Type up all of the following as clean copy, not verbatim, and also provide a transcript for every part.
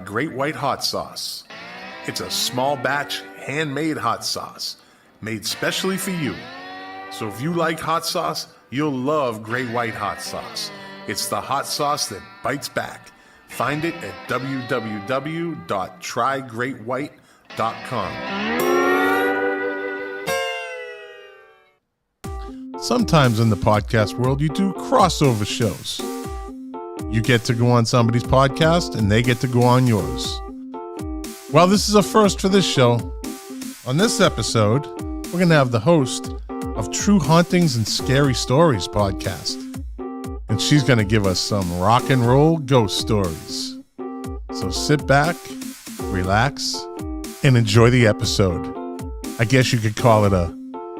Great White Hot Sauce. It's a small batch, handmade hot sauce, made specially for you. So if you like hot sauce, you'll love Great White Hot Sauce. It's the hot sauce that bites back. Find it at www.trygreatwhite.com. Sometimes in the podcast world, you do crossover shows. You get to go on somebody's podcast and they get to go on yours. Well, this is a first for this show. On this episode, we're going to have the host of True Hauntings and Scary Stories podcast. And she's going to give us some rock and roll ghost stories. So sit back, relax, and enjoy the episode. I guess you could call it a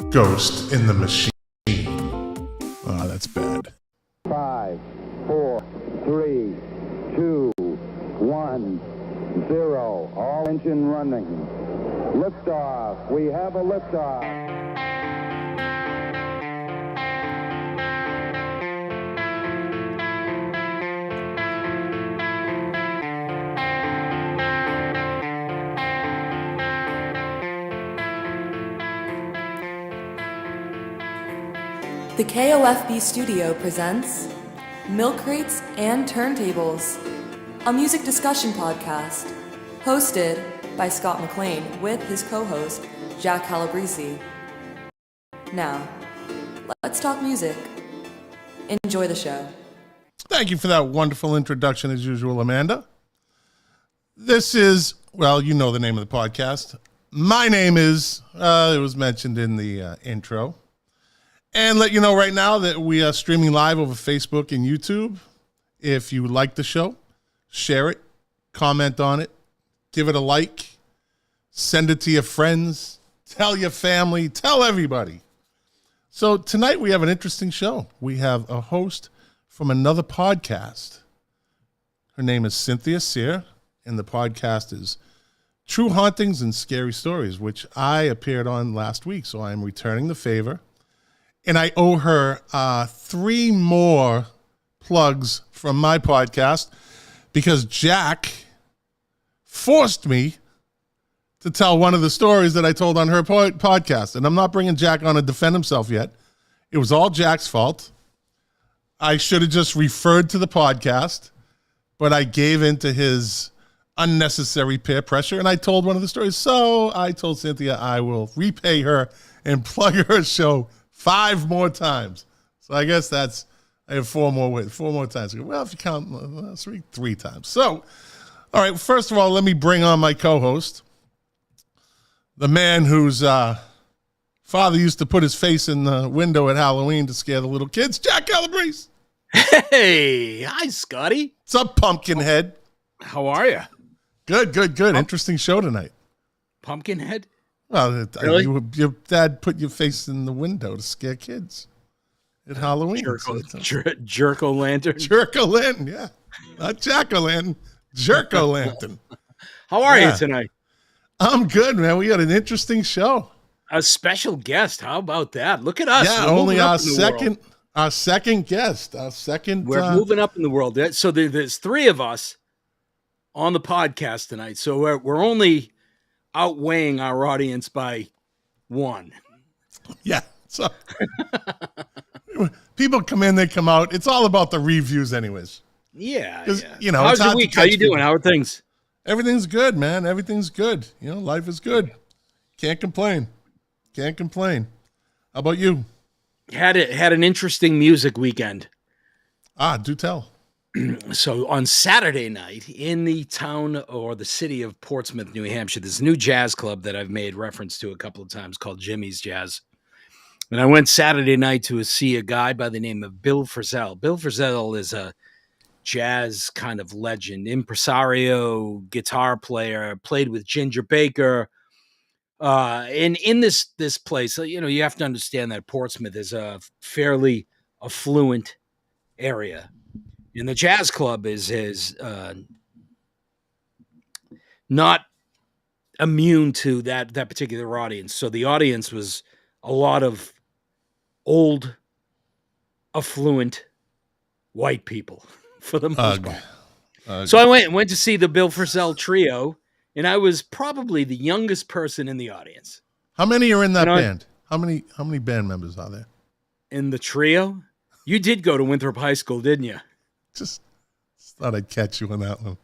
ghost in the machine. Oh, that's bad. 5, 4, 3, 2, 1, 0. All engine running. Liftoff. We have a liftoff. The KOFB studio presents Milk Crates and Turntables, a music discussion podcast hosted by Scott McLean with his co-host Jack Calabrese. Now, let's talk music. Enjoy the show. Thank you for that wonderful introduction as usual, Amanda. This is, well, you know the name of the podcast. My name is, it was mentioned in the intro. And let you know right now that we are streaming live over Facebook and YouTube. If you like the show, share it, comment on it, give it a like, send it to your friends, tell your family, tell everybody. So tonight we have an interesting show. We have a host from another podcast. Her name is Cynthias Introduction, and the podcast is True Hauntings and Scary Stories, which I appeared on last week. So I am returning the favor. And I owe her 3 more plugs from my podcast because Jack forced me to tell one of the stories that I told on her podcast. And I'm not bringing Jack on to defend himself yet. It was all Jack's fault. I should have just referred to the podcast, but I gave in to his unnecessary peer pressure, and I told one of the stories. So I told Cynthia I will repay her and plug her show 5 more times. So I guess I have 4 more times. Well, if you count 3 times. So, all right, first of all, let me bring on my co-host, the man whose father used to put his face in the window at Halloween to scare the little kids, Jack Calabrese. Hey, hi, Scotty. What's up, Pumpkinhead? How are you? Good. Interesting show tonight. Pumpkinhead? Well, Really? Your dad put your face in the window to scare kids at Halloween. Jerk-o'-lantern. Jerk-o'-lantern, yeah. Not jack-o'-lantern, jerk-o'-lantern. How are you tonight? I'm good, man. We got an interesting show. A special guest. How about that? Look at us. Yeah, We're only moving up our in the second world. Our second guest. We're moving up in the world. So there's 3 of us on the podcast tonight. So we're only outweighing our audience by 1. Yeah. So people come in, they come out. It's all about the reviews anyways. Yeah. You know, how's your week? How you doing? How are things? Everything's good, man. Everything's good. You know, life is good. Can't complain. How about you? Had an interesting music weekend. Do tell. So on Saturday night in the town or the city of Portsmouth, New Hampshire, there's a new jazz club that I've made reference to a couple of times called Jimmy's Jazz. And I went Saturday night to see a guy by the name of Bill Frisell. Bill Frisell is a jazz kind of legend, impresario, guitar player, played with Ginger Baker. And in this place, you know, you have to understand that Portsmouth is a fairly affluent area. And the jazz club is not immune to that particular audience. So the audience was a lot of old, affluent white people for the most part. So I went to see the Bill Frisell Trio, and I was probably the youngest person in the audience. How many are in that band? How many band members are there? In the trio? You did go to Winthrop High School, didn't you? Just thought I'd catch you on that one.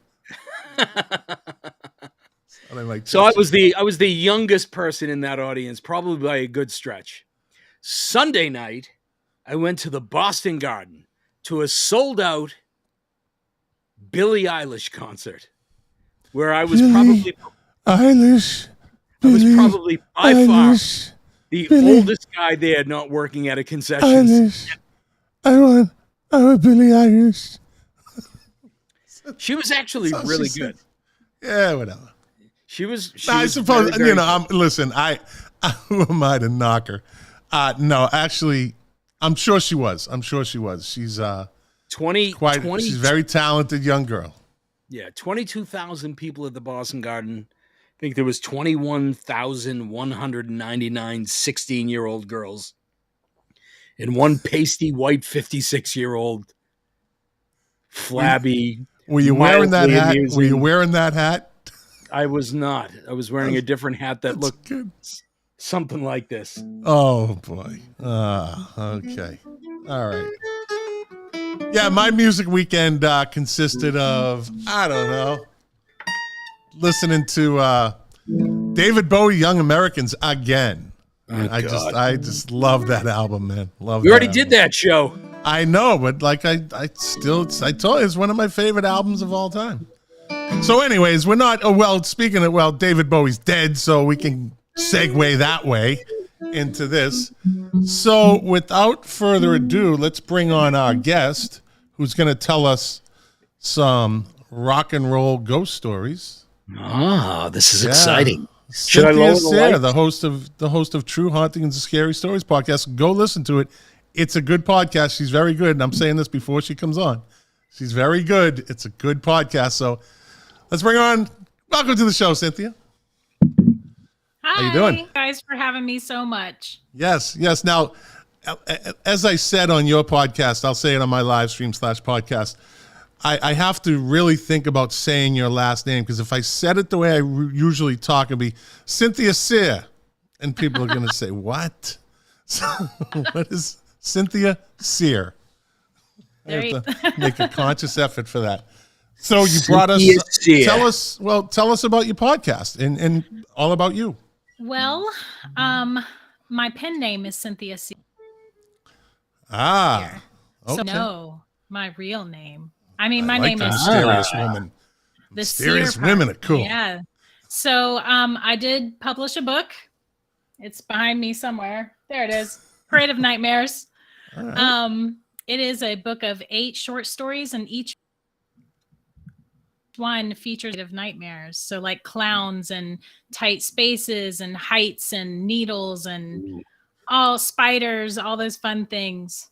So I was the youngest person in that audience, probably by a good stretch. Sunday night, I went to the Boston Garden to a sold-out Billie Eilish concert, where I was probably by far the oldest guy there, not working at a concession stand. I want Billie Eilish. She was actually really good. Yeah, whatever. She was. I suppose very listen. Who am I to knock her? No, actually, I'm sure she was. She's 20. She's a very talented young girl. Yeah, 22,000 people at the Boston Garden. I think there was 21,199 16-year-old girls, and one pasty white 56-year-old flabby. Were you wearing that hat? Were you wearing that hat? I was not. I was wearing a different hat that looked good. Something like this. Oh boy. Okay. All right. Yeah, my music weekend consisted of, I don't know, listening to David Bowie, Young Americans again. I just love that album, man. We already did that show. I know, but like I told you, it's one of my favorite albums of all time. So anyways, we're not, David Bowie's dead, so we can segue that way into this. So without further ado, let's bring on our guest, who's going to tell us some rock and roll ghost stories. This is exciting. Should I lower the light? the host of True Hauntings and Scary Stories podcast. Go listen to it. It's a good podcast. She's very good, and I'm saying this before she comes on. She's very good. It's a good podcast. So let's bring her on. Welcome to the show, Cynthia. Hi, how you doing? Thank you guys for having me so much. Yes. Now, as I said on your podcast, I'll say it on my live stream /podcast. I have to really think about saying your last name, because if I said it the way I usually talk, it'd be Cynthia Sear, and people are going to say, "What? So, what is Cynthia Sear?" I have to make a conscious effort for that. So you brought us. Tell us about your podcast and all about you. Well, my pen name is Cynthia Sear. Okay. So no, my real name. I mean, my name is Mysterious Woman. The Mysterious Women are cool. Yeah. So I did publish a book. It's behind me somewhere. There it is. Parade of Nightmares. Right. It is a book of 8 short stories, and each one features of nightmares. So like clowns and tight spaces and heights and needles and all spiders, all those fun things.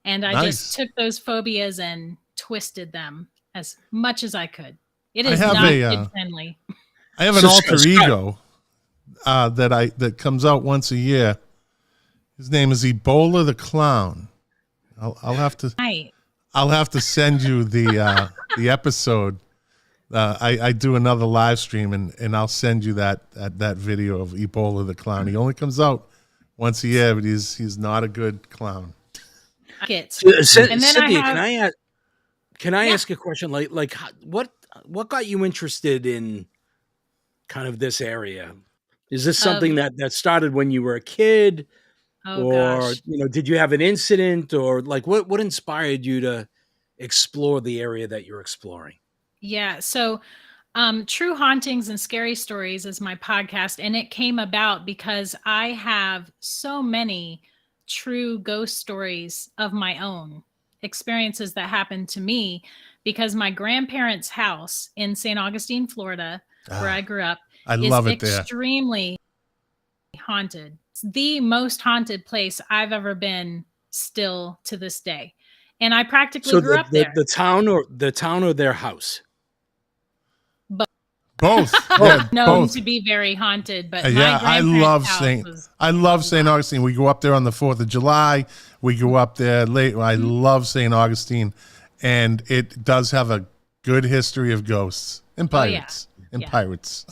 And I just took those phobias and twisted them as much as I could. It is not kid friendly. I have an alter ego that comes out once a year. His name is Ebola the Clown. I'll have to send you the episode. I do another live stream and I'll send you that video of Ebola the Clown. He only comes out once a year, but he's not a good clown. Cynthia, can I ask a question? Like what got you interested in kind of this area? Is this something that started when you were a kid? Gosh. Did you have an incident, or like what inspired you to explore the area that you're exploring? Yeah. So True Hauntings and Scary Stories is my podcast, and it came about because I have so many true ghost stories of my own, experiences that happened to me, because my grandparents' house in St. Augustine, Florida, where I grew up, is extremely haunted. It's the most haunted place I've ever been, still to this day. And I practically grew up there. The town or their house? Both. Known to be very haunted, but I love St. Augustine. We go up there on the 4th of July. We go up there late. I love St. Augustine, and it does have a good history of ghosts and Oh, yeah. pirates. And Yeah. pirates.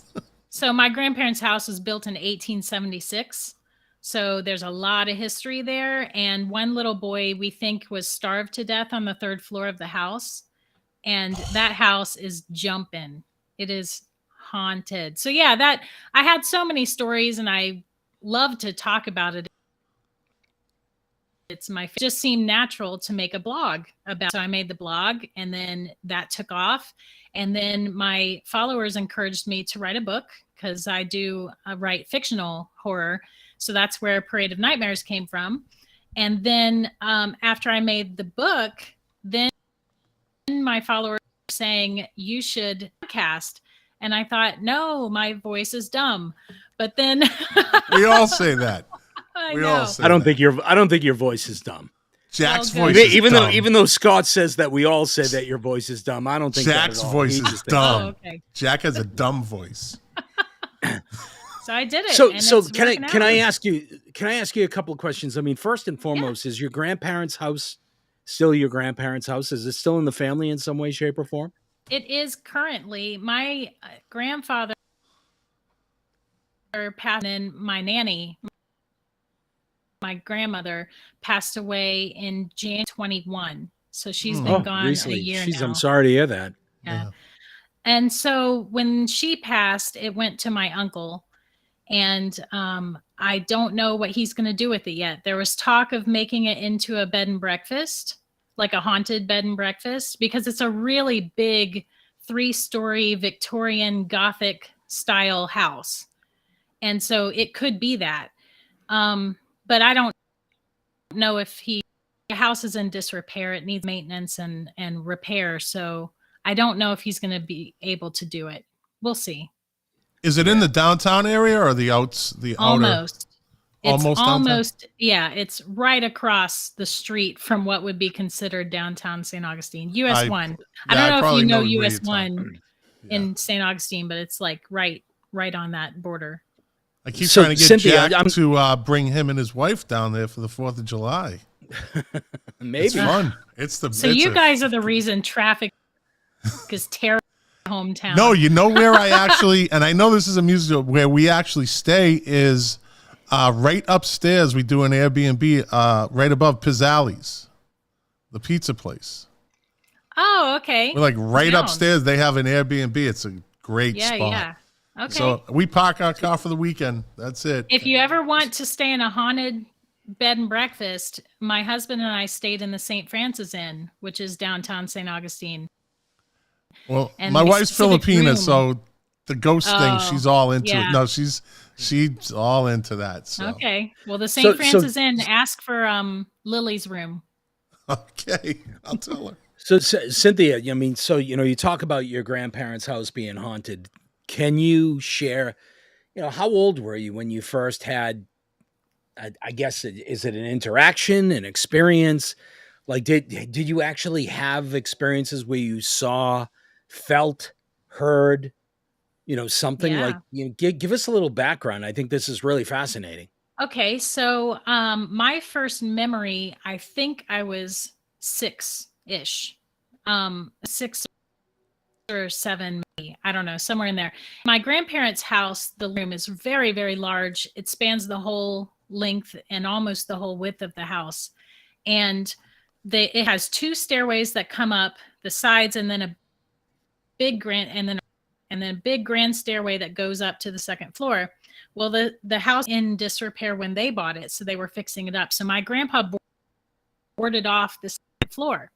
So my grandparents' house was built in 1876. So there's a lot of history there. And one little boy we think was starved to death on the 3rd floor of the house. And that house is jumping. It is haunted. So yeah, that I had so many stories and I love to talk about it. It just seemed natural to make a blog about. So I made the blog and then that took off. And then my followers encouraged me to write a book because I do write fictional horror. So that's where Parade of Nightmares came from. And then after I made the book, then my followers were saying, you should podcast. And I thought, no, my voice is dumb. But then We all say that. We all say I don't that. think your voice is dumb. Jack's Well, voice good. is Even dumb. though Scott says that we all say that your voice is dumb, I don't think Jack's that at all. voice He is just thinks- dumb. Oh, okay. Jack has a dumb voice. So I did it. So and so it's can working I out. ask you a couple of questions? I mean, first and foremost, is your grandparents' house still your grandparents' house? Is it still in the family in some way, shape, or form? It is currently. My grandfather passed, and my nanny, my grandmother, passed away in January 21. So she's been gone recently. a year Jeez, now. I'm sorry to hear that. Yeah. And so when she passed, it went to my uncle. And I don't know what he's going to do with it yet. There was talk of making it into a bed and breakfast, like a haunted bed and breakfast, because it's a really big 3-story Victorian Gothic style house. And so it could be that. But I don't know if the house is in disrepair. It needs maintenance and repair. So I don't know if he's going to be able to do it. We'll see. Is it in the downtown area or the outer? Almost. It's Almost downtown? almost, yeah, it's right across the street from what would be considered downtown St. Augustine. US 1. I don't know if probably you know where you're US talking. 1 in St. Augustine, but it's like right on that border. I keep So, trying to get Cynthia, Jack to bring him and his wife down there for the 4th of July. Maybe. It's fun. So you guys are the reason traffic is terrible in my hometown. No, you know where I actually, and I know this is a musical, where we actually stay is right upstairs. We do an Airbnb right above Pizzali's, the pizza place. Oh, okay. We're like right Down. upstairs. They have an Airbnb. It's a great spot. Yeah. Okay. So we park our car for the weekend. That's it. If you ever want to stay in a haunted bed and breakfast, my husband and I stayed in the St. Francis Inn, which is downtown St. Augustine. Well, And my the wife's specific Filipina, room- so the ghost thing, Oh, she's all into yeah. it. No, she's all into that. So Okay. Well, the So- St. Francis Inn, ask for Lily's room. okay, I'll tell her. So, Cynthia, I mean, so, you talk about your grandparents' house being haunted. Can you share, how old were you when you first had, I guess, is it an interaction, an experience? Like, did you actually have experiences where you saw, felt, heard, something Yeah. like, give us a little background. I think this is really fascinating. Okay. So my first memory, I think I was 6-ish, 6 or 7, maybe. I don't know, somewhere in there. My grandparents' house, the room is very, very large. It spans the whole length and almost the whole width of the house. And it has 2 stairways that come up the sides, and then a big grand stairway that goes up to the 2nd floor. Well, the house in disrepair when they bought it, so they were fixing it up. So my grandpa boarded off the 2nd floor.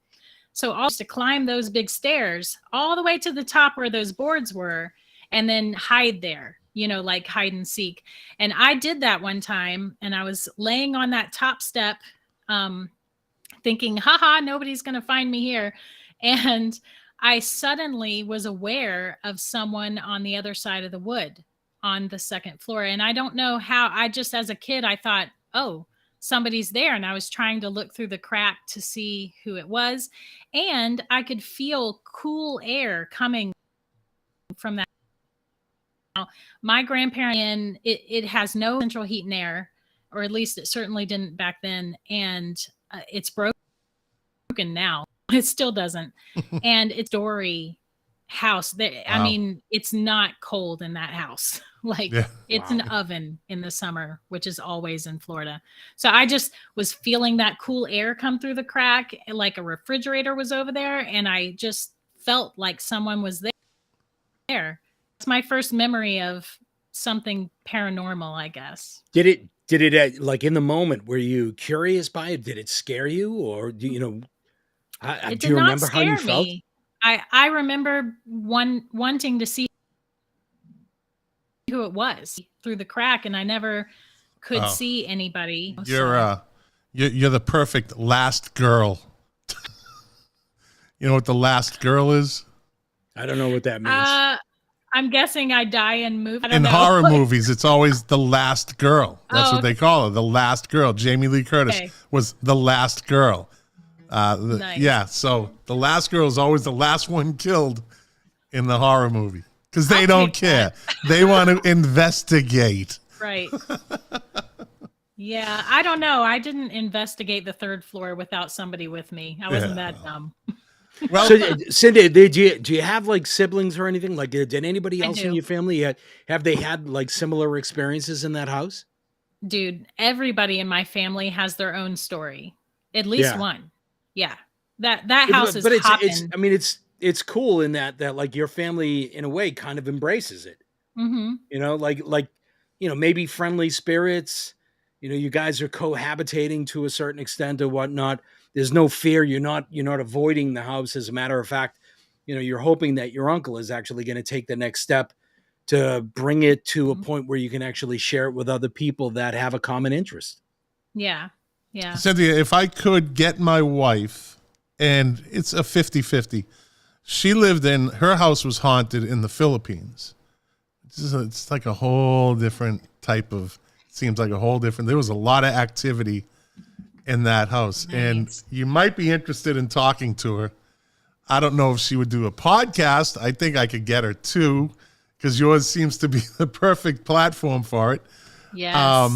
So I used to climb those big stairs all the way to the top where those boards were, and then hide there, like hide and seek. And I did that one time, and I was laying on that top step, thinking, haha, nobody's going to find me here. And I suddenly was aware of someone on the other side of the wood on the 2nd floor. And I don't know how, as a kid, I thought, oh, somebody's there. And I was trying to look through the crack to see who it was. And I could feel cool air coming from that. Now, my grandparents, it has no central heat and air, or at least it certainly didn't back then. And it's broken now. It still doesn't. And it's story house. I Wow. mean, it's not cold in that house. Like Yeah. it's Wow. an oven in the summer, which is always in Florida. So I just was feeling that cool air come through the crack, like a refrigerator was over there, and I just felt like someone was there. It's my first memory of something paranormal, I guess. Did it like in the moment, were you curious by it? Did it scare you, or It do did you not remember how you scare felt? me. I remember wanting to see who it was through the crack, and I never could Oh, see anybody. you're So you're the perfect last girl. You know what the last girl is? I don't know what that means. I'm guessing I die and move. I don't In know. horror movies, it's always the last girl. That's Oh, what they call her, the last girl. Jamie Lee Curtis Okay. was the last girl. Nice. Yeah, so the last girl is always the last one killed in the horror movie because they I'll don't take care. that. They want to investigate. Right. Yeah, I don't know. I didn't investigate the third floor without somebody with me. I wasn't Yeah. that dumb. Well, So, Cindy, do you have like siblings or anything? Like, did anybody I else in do. your family have they had like similar experiences in that house? Dude, everybody in my family has their own story. At least Yeah. one. Yeah. That Yeah, house is but it's hopping. I mean it's cool in that like your family in a way kind of embraces it. Mm-hmm. Like maybe friendly spirits. You guys are cohabitating to a certain extent or whatnot. There's no fear. You're not avoiding the house. As a matter of fact, you're hoping that your uncle is actually going to take the next step to bring it to a point where you can actually share it with other people that have a common interest. Yeah. Yeah. Cynthia, if I could get my wife, and it's a 50-50, her house was haunted in the Philippines. It's like a whole different there was a lot of activity in that house. Nice. And you might be interested in talking to her. I don't know if she would do a podcast. I think I could get her too, because yours seems to be the perfect platform for it. Yes.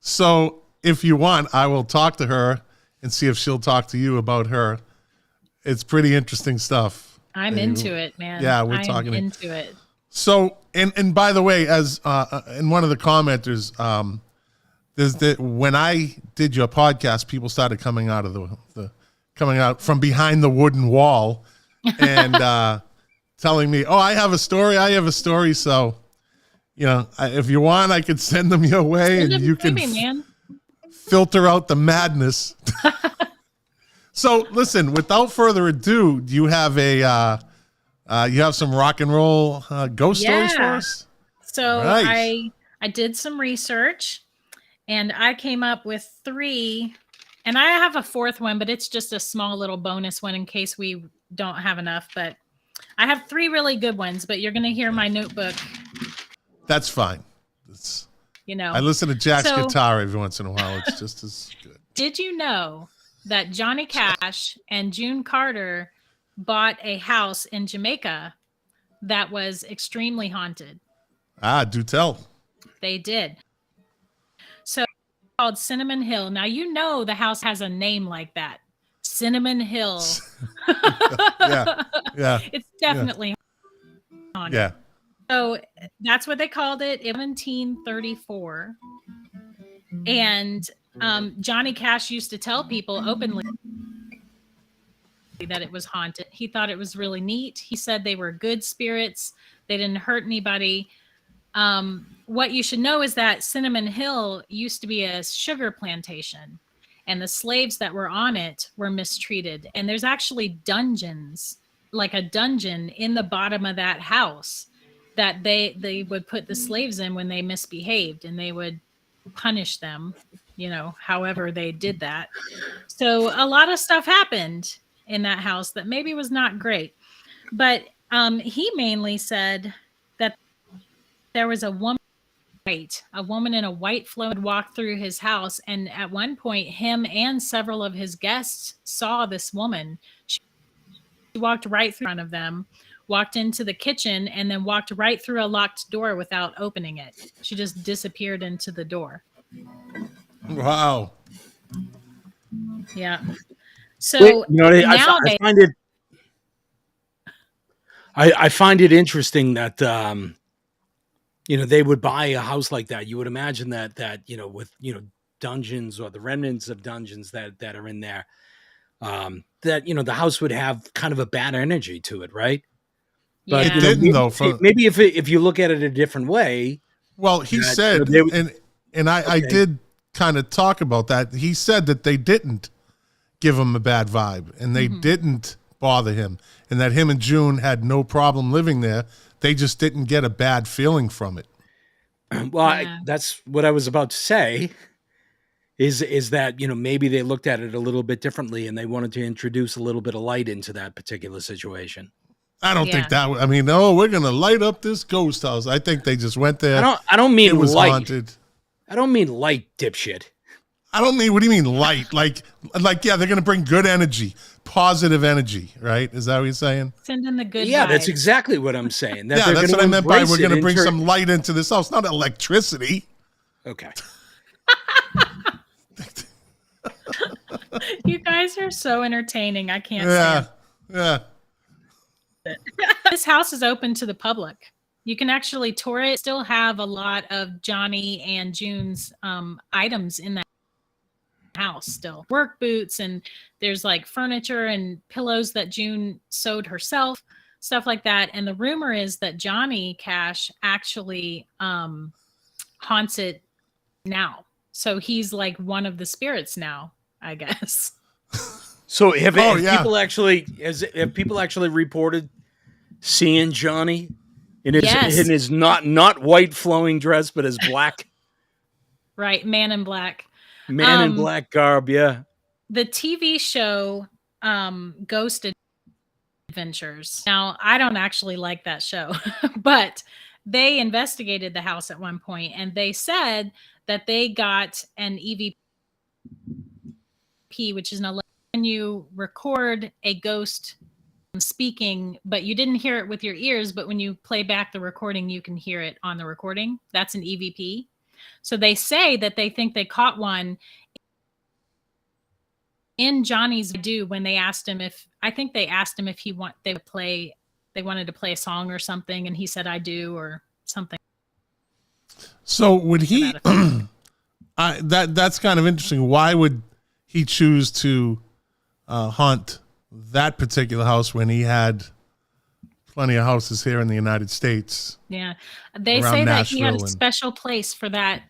So if you want, I will talk to her and see if she'll talk to you about her. It's pretty interesting stuff. I'm into it, man. Yeah, we're I'm talking into it. So, and by the way, as in one of the commenters, when I did your podcast, people started coming out of coming out from behind the wooden wall and telling me, "Oh, I have a story." So, if you want, I could send them your way, and you can filter out the madness. So, listen. Without further ado, do you have you have some rock and roll ghost stories for us? So Nice. I did some research, and I came up with 3, and I have a 4th one, but it's just a small little bonus one in case we don't have enough. But I have 3 really good ones, but you're going to hear my notebook. That's fine. I listen to Jack's guitar every once in a while. It's just as good. Did you know that Johnny Cash and June Carter bought a house in Jamaica that was extremely haunted? Do tell. They did. So it's called Cinnamon Hill. Now, the house has a name like that. Cinnamon Hill. Yeah. It's definitely haunted. Yeah. So that's what they called it in 1734. And Johnny Cash used to tell people openly that it was haunted. He thought it was really neat. He said they were good spirits. They didn't hurt anybody. What you should know is that Cinnamon Hill used to be a sugar plantation, and the slaves that were on it were mistreated. And there's actually dungeons, like a dungeon in the bottom of that house that they would put the slaves in when they misbehaved, and they would punish them, however they did that. So a lot of stuff happened in that house that maybe was not great. But he mainly said that there was a woman in a white flowing walk through his house, and at one point him and several of his guests saw this woman. She walked right through in front of them, walked into the kitchen, and then walked right through a locked door without opening it. She just disappeared into the door. Wow. Yeah. So I find it I find it interesting that they would buy a house like that. You would imagine that with dungeons or the remnants of dungeons that are in there, that the house would have kind of a bad energy to it, right? But It didn't though. maybe if you look at it a different way, Well, he that, said, they would, and I okay. did kind of talk about that. He said that they didn't give him a bad vibe, and they didn't bother him, and that him and June had no problem living there. They just didn't get a bad feeling from it. Well, that's what I was about to say. Is that maybe they looked at it a little bit differently, and they wanted to introduce a little bit of light into that particular situation. I don't think that. I mean, we're gonna light up this ghost house. I think they just went there. I don't mean it was light. Haunted. I don't mean light, dipshit. I don't mean. What do you mean light? Like yeah, they're gonna bring good energy, positive energy, right? Is that what you're saying? Send in the good. Yeah, vibes. that's exactly what I'm saying. Yeah, that's what I meant by we're gonna bring some light into this house, not electricity. Okay. You guys are so entertaining. I can't stand it. This house is open to the public. You can actually tour it. Still have a lot of Johnny and June's items in that house still. Work boots, and there's like furniture and pillows that June sewed herself, stuff like that. And the rumor is that Johnny Cash actually haunts it now. So he's like one of the spirits now, I guess. So have people actually reported seeing Johnny in his not white flowing dress, but his black? Right, man in black. Man in black garb, yeah. The TV show Ghost Adventures. Now, I don't actually like that show, but they investigated the house at one point, and they said that they got an EVP, which is when you record a ghost speaking, but you didn't hear it with your ears, but when you play back the recording, you can hear it on the recording. That's an EVP. So they say that they think they caught one in Johnny's do when they asked him if they wanted to play a song or something, and he said I do or something. So would he that's kind of interesting. Why would he choose to haunt that particular house when he had plenty of houses here in the United States? Yeah. They say that Nashville, he had a special place for that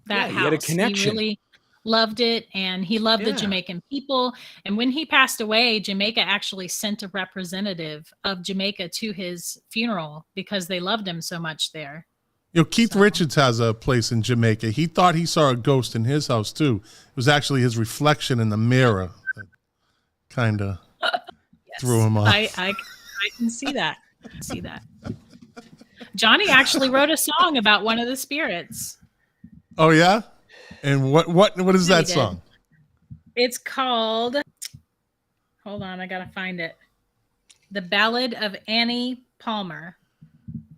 house. He had a connection. He really loved it, and he loved the Jamaican people. And when he passed away, Jamaica actually sent a representative of Jamaica to his funeral because they loved him so much there. Keith Richards has a place in Jamaica. He thought he saw a ghost in his house too. It was actually his reflection in the mirror that kind of threw him off. I can see that. Johnny actually wrote a song about one of the spirits. Oh yeah? And what is that song? It's called, hold on, I gotta find it. The Ballad of Annie Palmer.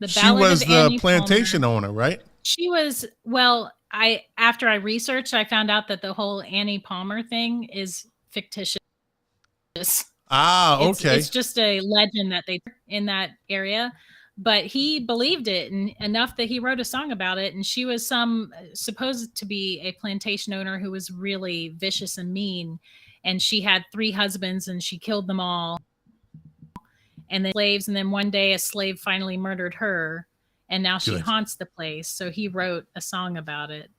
She was the plantation owner, right? She was, after I researched, I found out that the whole Annie Palmer thing is fictitious. Okay. It's just a legend that they in that area, but he believed it enough that he wrote a song about it. And she was supposed to be a plantation owner who was really vicious and mean. And she had 3 husbands and she killed them all. And then slaves. And then one day a slave finally murdered her. And now she haunts the place. So he wrote a song about it.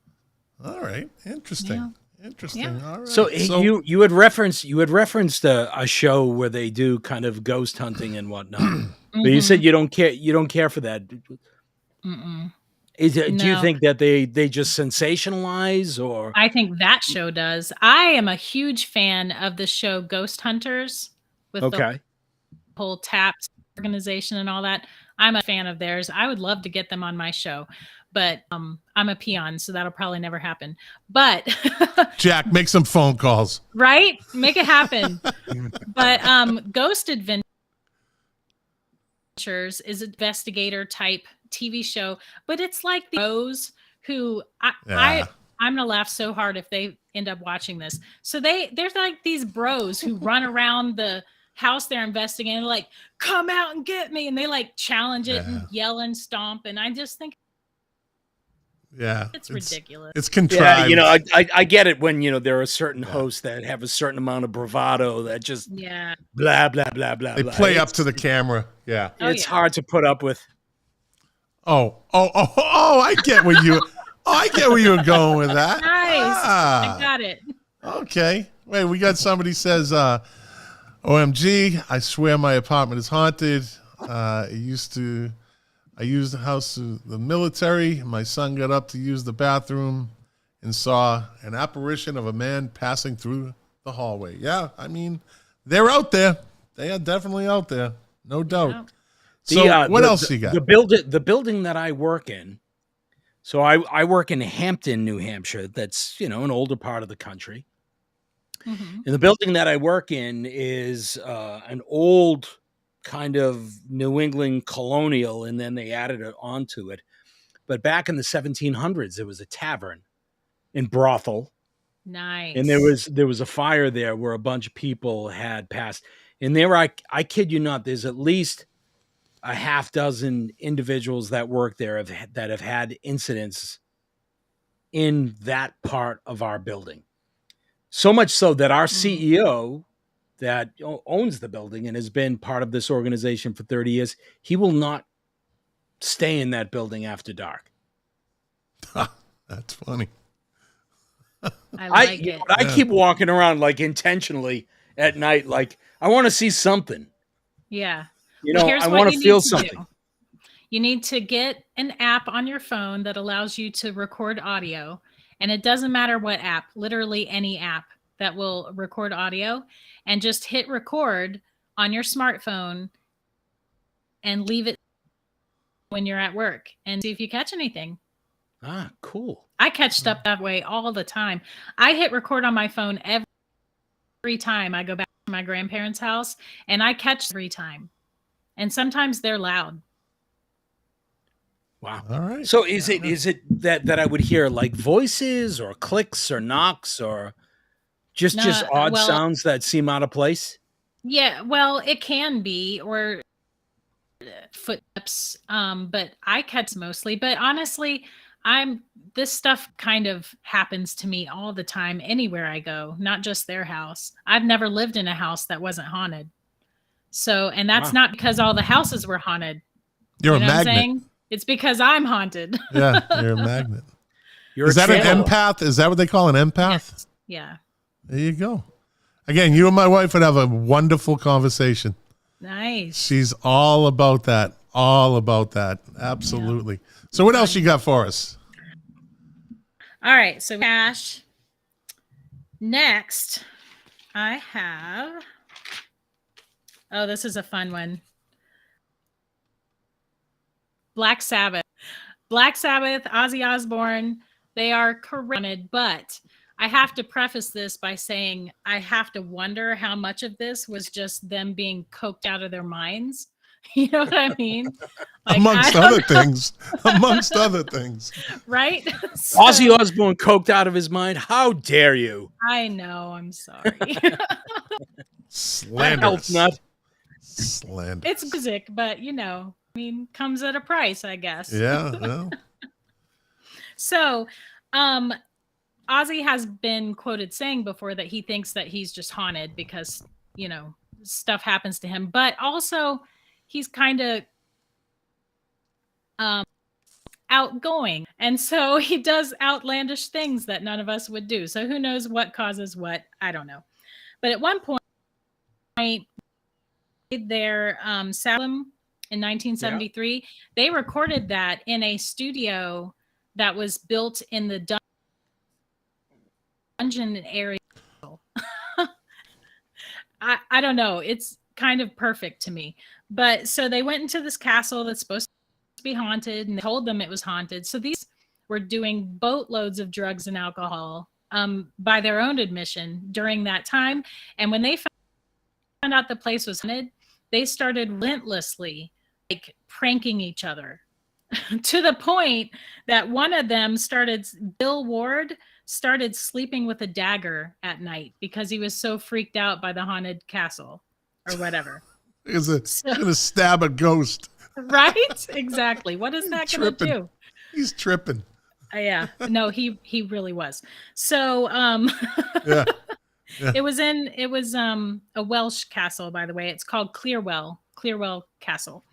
All right. Interesting. Yeah. Interesting. Yeah. All right. So you had referenced a show where they do kind of ghost hunting and whatnot. But you said you don't care for that. Mm-mm. Do you think that they just sensationalize, or? I think that show does. I am a huge fan of the show Ghost Hunters with the whole TAPS organization and all that. I'm a fan of theirs. I would love to get them on my show, but I'm a peon, so that'll probably never happen. But Jack, make some phone calls. Right? Make it happen. But Ghost Adventures is an investigator type TV show, but it's like the Rhodes who I'm gonna laugh so hard if they end up watching this. So there's like these bros who run around the house they're investing in, like, come out and get me. And they like challenge it Yeah. and yell and stomp. And I just think Yeah. it's ridiculous. It's contrived. Yeah, I get it when, there are certain hosts that have a certain amount of bravado that just blah, blah, blah, blah, They blah. play up to the camera. Yeah. It's hard to put up with. Oh, I get where you were going with that. Nice. Ah. I got it. Okay. Wait, we got somebody says, OMG, I swear my apartment is haunted. I used the house to the military. My son got up to use the bathroom and saw an apparition of a man passing through the hallway. Yeah, I mean, they're out there. They are definitely out there. No doubt. Yeah. So what else you got? The building that I work in. So I work in Hampton, New Hampshire. That's, an older part of the country. Mm-hmm. And the building that I work in is an old kind of New England colonial, and then they added it onto it. But back in the 1700s, there was a tavern and brothel. Nice. And there was a fire there where a bunch of people had passed. And there, I kid you not, there's at least a half dozen individuals that work there that have had incidents in that part of our building. So much so that our CEO that owns the building and has been part of this organization for 30 years, he will not stay in that building after dark. That's funny. I like it. I keep walking around like intentionally at night, like I want to see something. Yeah. I want to feel something. You need to get an app on your phone that allows you to record audio. And it doesn't matter what app, literally any app that will record audio, and just hit record on your smartphone and leave it when you're at work and see if you catch anything. Ah, cool. I catch stuff that way all the time. I hit record on my phone every time I go back to my grandparents' house, and I catch every time. And sometimes they're loud. Wow. All right. So is it that I would hear like voices or clicks or knocks or just odd sounds that seem out of place? Yeah, well, it can be, or footsteps, but I catch mostly. But honestly, this stuff kind of happens to me all the time anywhere I go, not just their house. I've never lived in a house that wasn't haunted. So, and that's not because all the houses were haunted. You're a what I'm magnet. saying? It's because I'm haunted. Yeah, you're a magnet. Is that an empath? Is that what they call an empath? Yes. Yeah. There you go. Again, you and my wife would have a wonderful conversation. Nice. She's all about that. All about that. Absolutely. Yeah. So what else you got for us? All right. So Cash. Next, I have... Oh, this is a fun one. Black Sabbath. Black Sabbath, Ozzy Osbourne, they are corrupted, but I have to preface this by saying I have to wonder how much of this was just them being coked out of their minds. You know what I mean? Like, amongst other things. Amongst other things. Right? Ozzy Osbourne coked out of his mind? How dare you? I know. I'm sorry. Slanderous. Nut. Slander. It's music, but comes at a price, I guess. Yeah. No. So, Ozzy has been quoted saying before that he thinks that he's just haunted because, stuff happens to him, but also he's kind of outgoing. And so he does outlandish things that none of us would do. So who knows what causes what? I don't know. But at one point, their Salem in 1973, they recorded that in a studio that was built in the dungeon area. I don't know. It's kind of perfect to me. But so they went into this castle that's supposed to be haunted, and they told them it was haunted. So these were doing boatloads of drugs and alcohol by their own admission during that time. And when they found out the place was haunted, they started relentlessly pranking each other to the point that one of them Bill Ward started sleeping with a dagger at night because he was so freaked out by the haunted castle. or whatever. He's gonna stab a ghost. Right? Exactly. What is that going to do? He's tripping. Yeah. No, he really was. So, Yeah. it was a Welsh castle, by the way. It's called Clearwell Castle.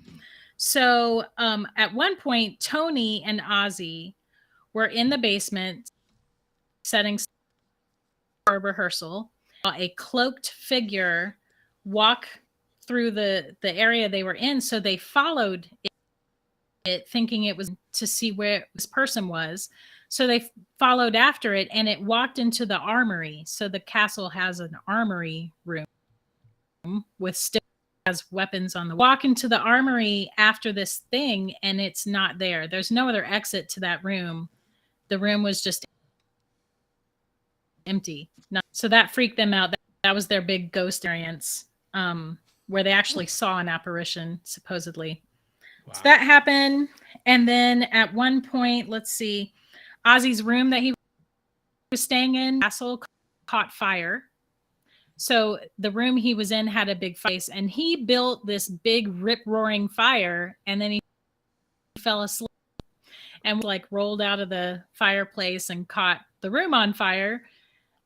So, at one point, Tony and Ozzy were in the basement setting for rehearsal. A cloaked figure walk through the area they were in, so they followed it thinking it was to see where this person was. So they followed after it, and it walked into the armory. So the castle has an armory room with still has weapons on the walk into the armory after this thing, and it's not there. There's no other exit to that room. The room was just empty. So that freaked them out. That was their big ghost experience, where they actually saw an apparition, supposedly. Wow. So that happened. And then at one point, let's see, Ozzy's room that he was staying in, castle, caught fire. So the room he was in had a big fire, and he built this big rip-roaring fire, and then he fell asleep and like rolled out of the fireplace and caught the room on fire.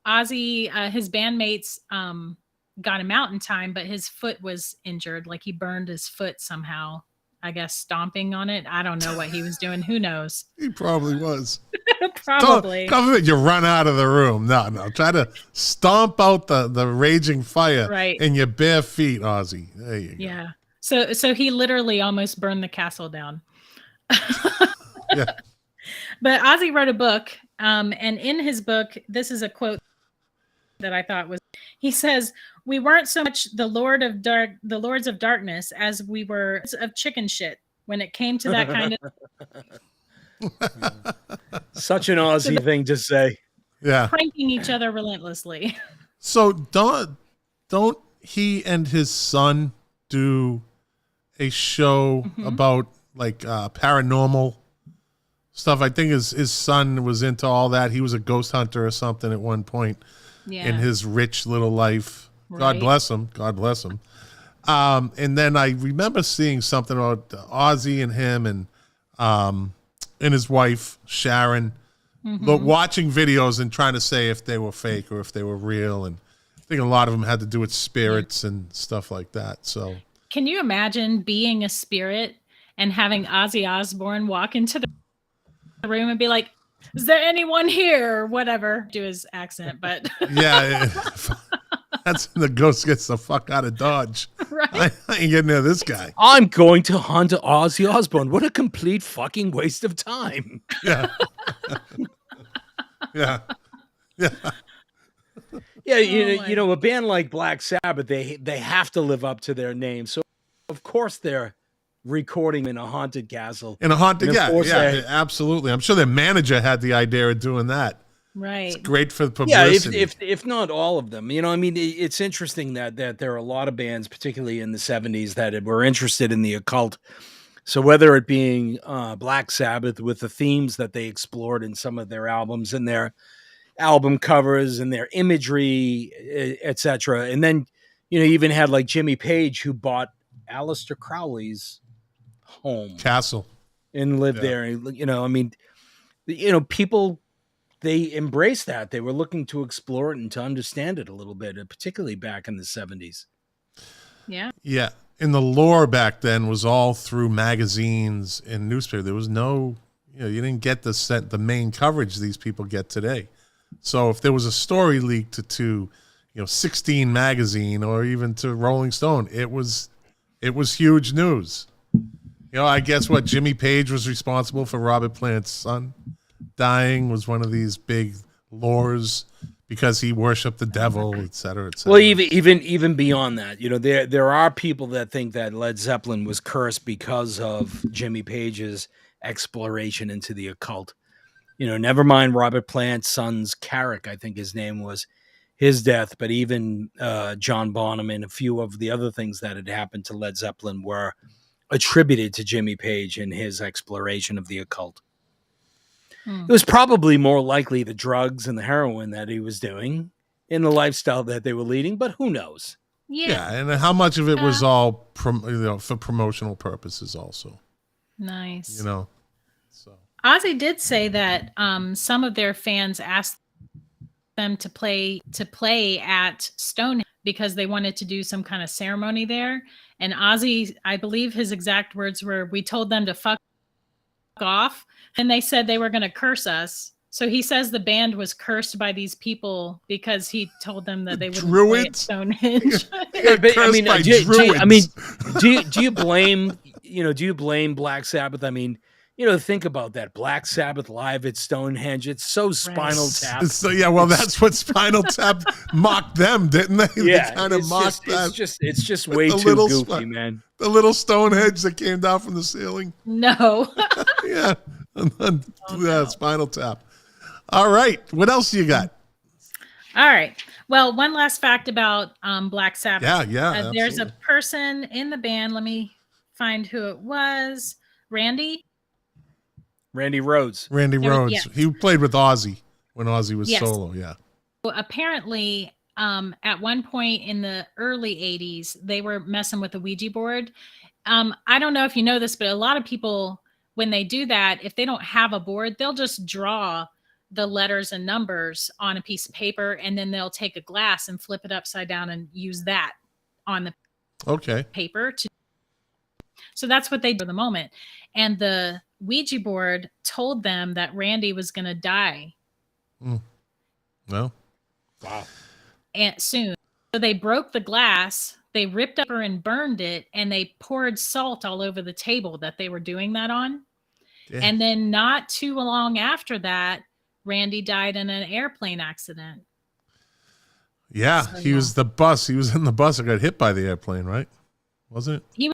Ozzy, his bandmates got him out in time, but his foot was injured. Like he burned his foot somehow, I guess, stomping on it. I don't know what he was doing. Who knows? He probably was. Probably. Don't you run out of the room. No. Try to stomp out the raging fire in your bare feet, Ozzy. There you go. Yeah. So he literally almost burned the castle down. Yeah. But Ozzy wrote a book, and in his book, this is a quote that I thought was, he says, "We weren't so much the lords of darkness as we were of chicken shit when it came to that kind of." Such an Aussie thing to say. Yeah. Pranking each other relentlessly. So don't he and his son do a show about like paranormal stuff? I think his son was into all that. He was a ghost hunter or something at one point in his rich little life. Right. God bless him. God bless him. And then I remember seeing something about Ozzy and him and his wife, Sharon, watching videos and trying to say if they were fake or if they were real. And I think a lot of them had to do with spirits and stuff like that. So can you imagine being a spirit and having Ozzy Osbourne walk into the room and be like, "Is there anyone here?" or whatever, do his accent, but yeah. That's the ghost gets the fuck out of Dodge. Right. I ain't getting near this guy. I'm going to hunt Ozzy Osbourne. What a complete fucking waste of time. Yeah. Yeah. Yeah. Yeah, you know, a band like Black Sabbath, they have to live up to their name. So of course they're recording in a haunted castle. In a haunted, yeah, absolutely. I'm sure their manager had the idea of doing that. Right. It's great for the publicity. Yeah, if not all of them. You know, I mean, it's interesting that there are a lot of bands, particularly in the 70s, that were interested in the occult. So whether it being Black Sabbath with the themes that they explored in some of their albums and their album covers and their imagery, etc. And then, you know, you even had like Jimmy Page, who bought Aleister Crowley's home. Castle. And lived there. You know, I mean, you know, people, they embraced that. They were looking to explore it and to understand it a little bit, particularly back in the 70s. Yeah. Yeah. And the lore back then was all through magazines and newspapers. There was no, you know, you didn't get the main coverage these people get today. So if there was a story leaked to 16 magazine or even to Rolling Stone, it was huge news. You know, I guess what Jimmy Page was responsible for Robert Plant's son dying was one of these big lores because he worshipped the devil, et cetera, et cetera. Well, even beyond that, you know, there are people that think that Led Zeppelin was cursed because of Jimmy Page's exploration into the occult. You know, never mind Robert Plant's son's Carrick, I think his name was, his death, but even John Bonham and a few of the other things that had happened to Led Zeppelin were attributed to Jimmy Page and his exploration of the occult. It was probably more likely the drugs and the heroin that he was doing in the lifestyle that they were leading, but who knows? Yeah, and how much of it was all for promotional purposes also. Nice. So Ozzy did say that some of their fans asked them to play at Stonehenge because they wanted to do some kind of ceremony there. And Ozzy, I believe his exact words were, "We told them to fuck off," and they said they were going to curse us. So he says the band was cursed by these people because he told them that they wouldn't play at Stonehenge. Do you blame do you blame Black Sabbath? I mean, think about that. Black Sabbath live at Stonehenge. It's so Spinal Tap. So well, that's what Spinal Tap mocked them, didn't they? Yeah, they kind of mocked that. It's just way too goofy, man. The little Stonehenge that came down from the ceiling. No. Yeah. Spinal Tap. All right. What else you got? All right. Well, one last fact about Black Sabbath. Yeah. There's a person in the band. Let me find who it was. Randy Rhodes. Rhodes. Yes. He played with Ozzy when Ozzy was solo. Yeah. Well, apparently, at one point in the early 80s, they were messing with the Ouija board. I don't know if you know this, but a lot of people, when they do that, if they don't have a board, they'll just draw the letters and numbers on a piece of paper, and then they'll take a glass and flip it upside down and use that on the paper. So that's what they do for the moment. And the Ouija board told them that Randy was going to die. No. Wow. And soon. So they broke the glass, they ripped up her and burned it, and they poured salt all over the table that they were doing that on. Yeah. And then not too long after that, Randy died in an airplane accident. Yeah, so, he was in the bus that got hit by the airplane, right? Wasn't it? He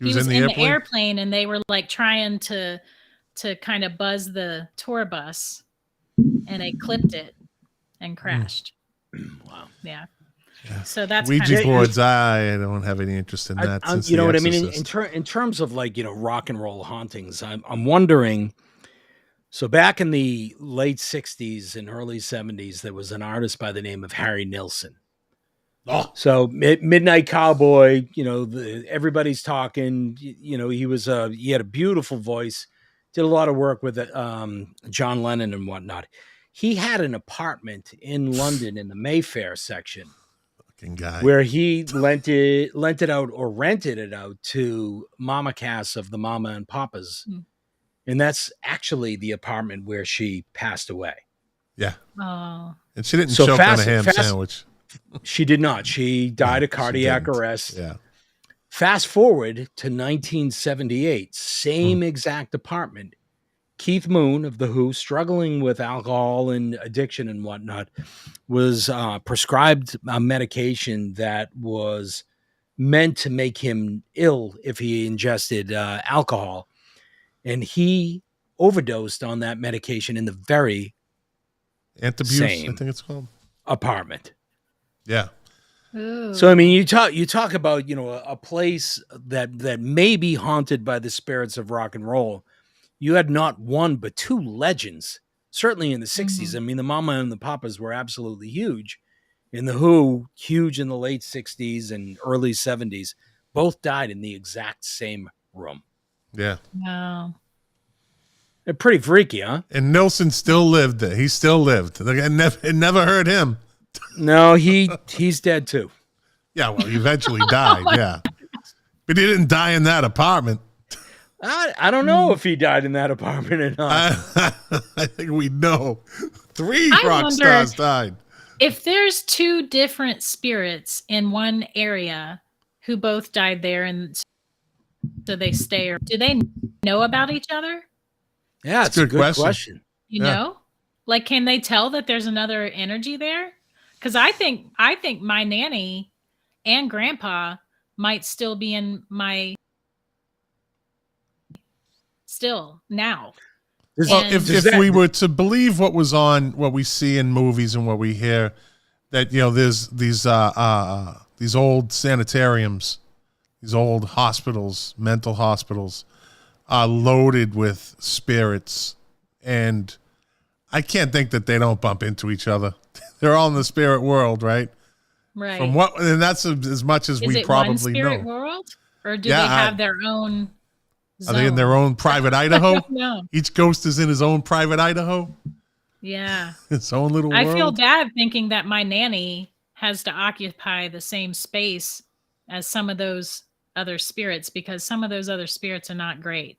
was in the airplane, and they were like trying to kind of buzz the tour bus, and they clipped it and crashed. Wow. Yeah. So that's Ouija boards. I don't have any interest in that. You know what I mean? In terms of rock and roll hauntings, I'm wondering. So back in the late 60s and early 70s, there was an artist by the name of Harry Nilsson. Oh, so Midnight Cowboy, everybody's talking, he had a beautiful voice, did a lot of work with John Lennon and whatnot. He had an apartment in London in the Mayfair section. Fucking guy. Where he rented it out to Mama Cass of the Mama and Papas. And that's actually the apartment where she passed away. Yeah. Oh. And she didn't choke on a ham sandwich. She did not. She died of cardiac arrest. Yeah. Fast forward to 1978, same exact apartment. Keith Moon of The Who, struggling with alcohol and addiction and whatnot, was prescribed a medication that was meant to make him ill if he ingested alcohol. And he overdosed on that medication in the very same, I think it's called, apartment. Yeah. Ooh. So I mean, you talk about a place that may be haunted by the spirits of rock and roll. You had not one but two legends. Certainly in the 60s. I mean, the Mama and the Papas were absolutely huge. And the Who, huge in the late 60s and early 70s, both died in the exact same room. Yeah. Wow. They're pretty freaky, huh? And Nilsson still lived there. He still lived. It never hurt him. No, he's dead too. Yeah, well, he eventually died, yeah. But he didn't die in that apartment. I don't know if he died in that apartment or not. I think we know. 3 rock stars died. If there's 2 different spirits in one area who both died there, and so they stay, or do they know about each other? Yeah, it's a good question. You know? Like, can they tell that there's another energy there? Because I think my nanny and grandpa might still be in my now. Well, if we were to believe what we see in movies and what we hear, that there's these old sanitariums, these old hospitals, mental hospitals, are loaded with spirits, and I can't think that they don't bump into each other. They're all in the spirit world, right? Right. From what, and that's as much as Is we it one probably spirit know. world, or do Yeah, they have their own Are they in their zone? own private Idaho? No. Each ghost is in his own private Idaho, Yeah. its own little I world. feel bad thinking that my nanny has to occupy the same space as some of those other spirits, because some of those other spirits are not great.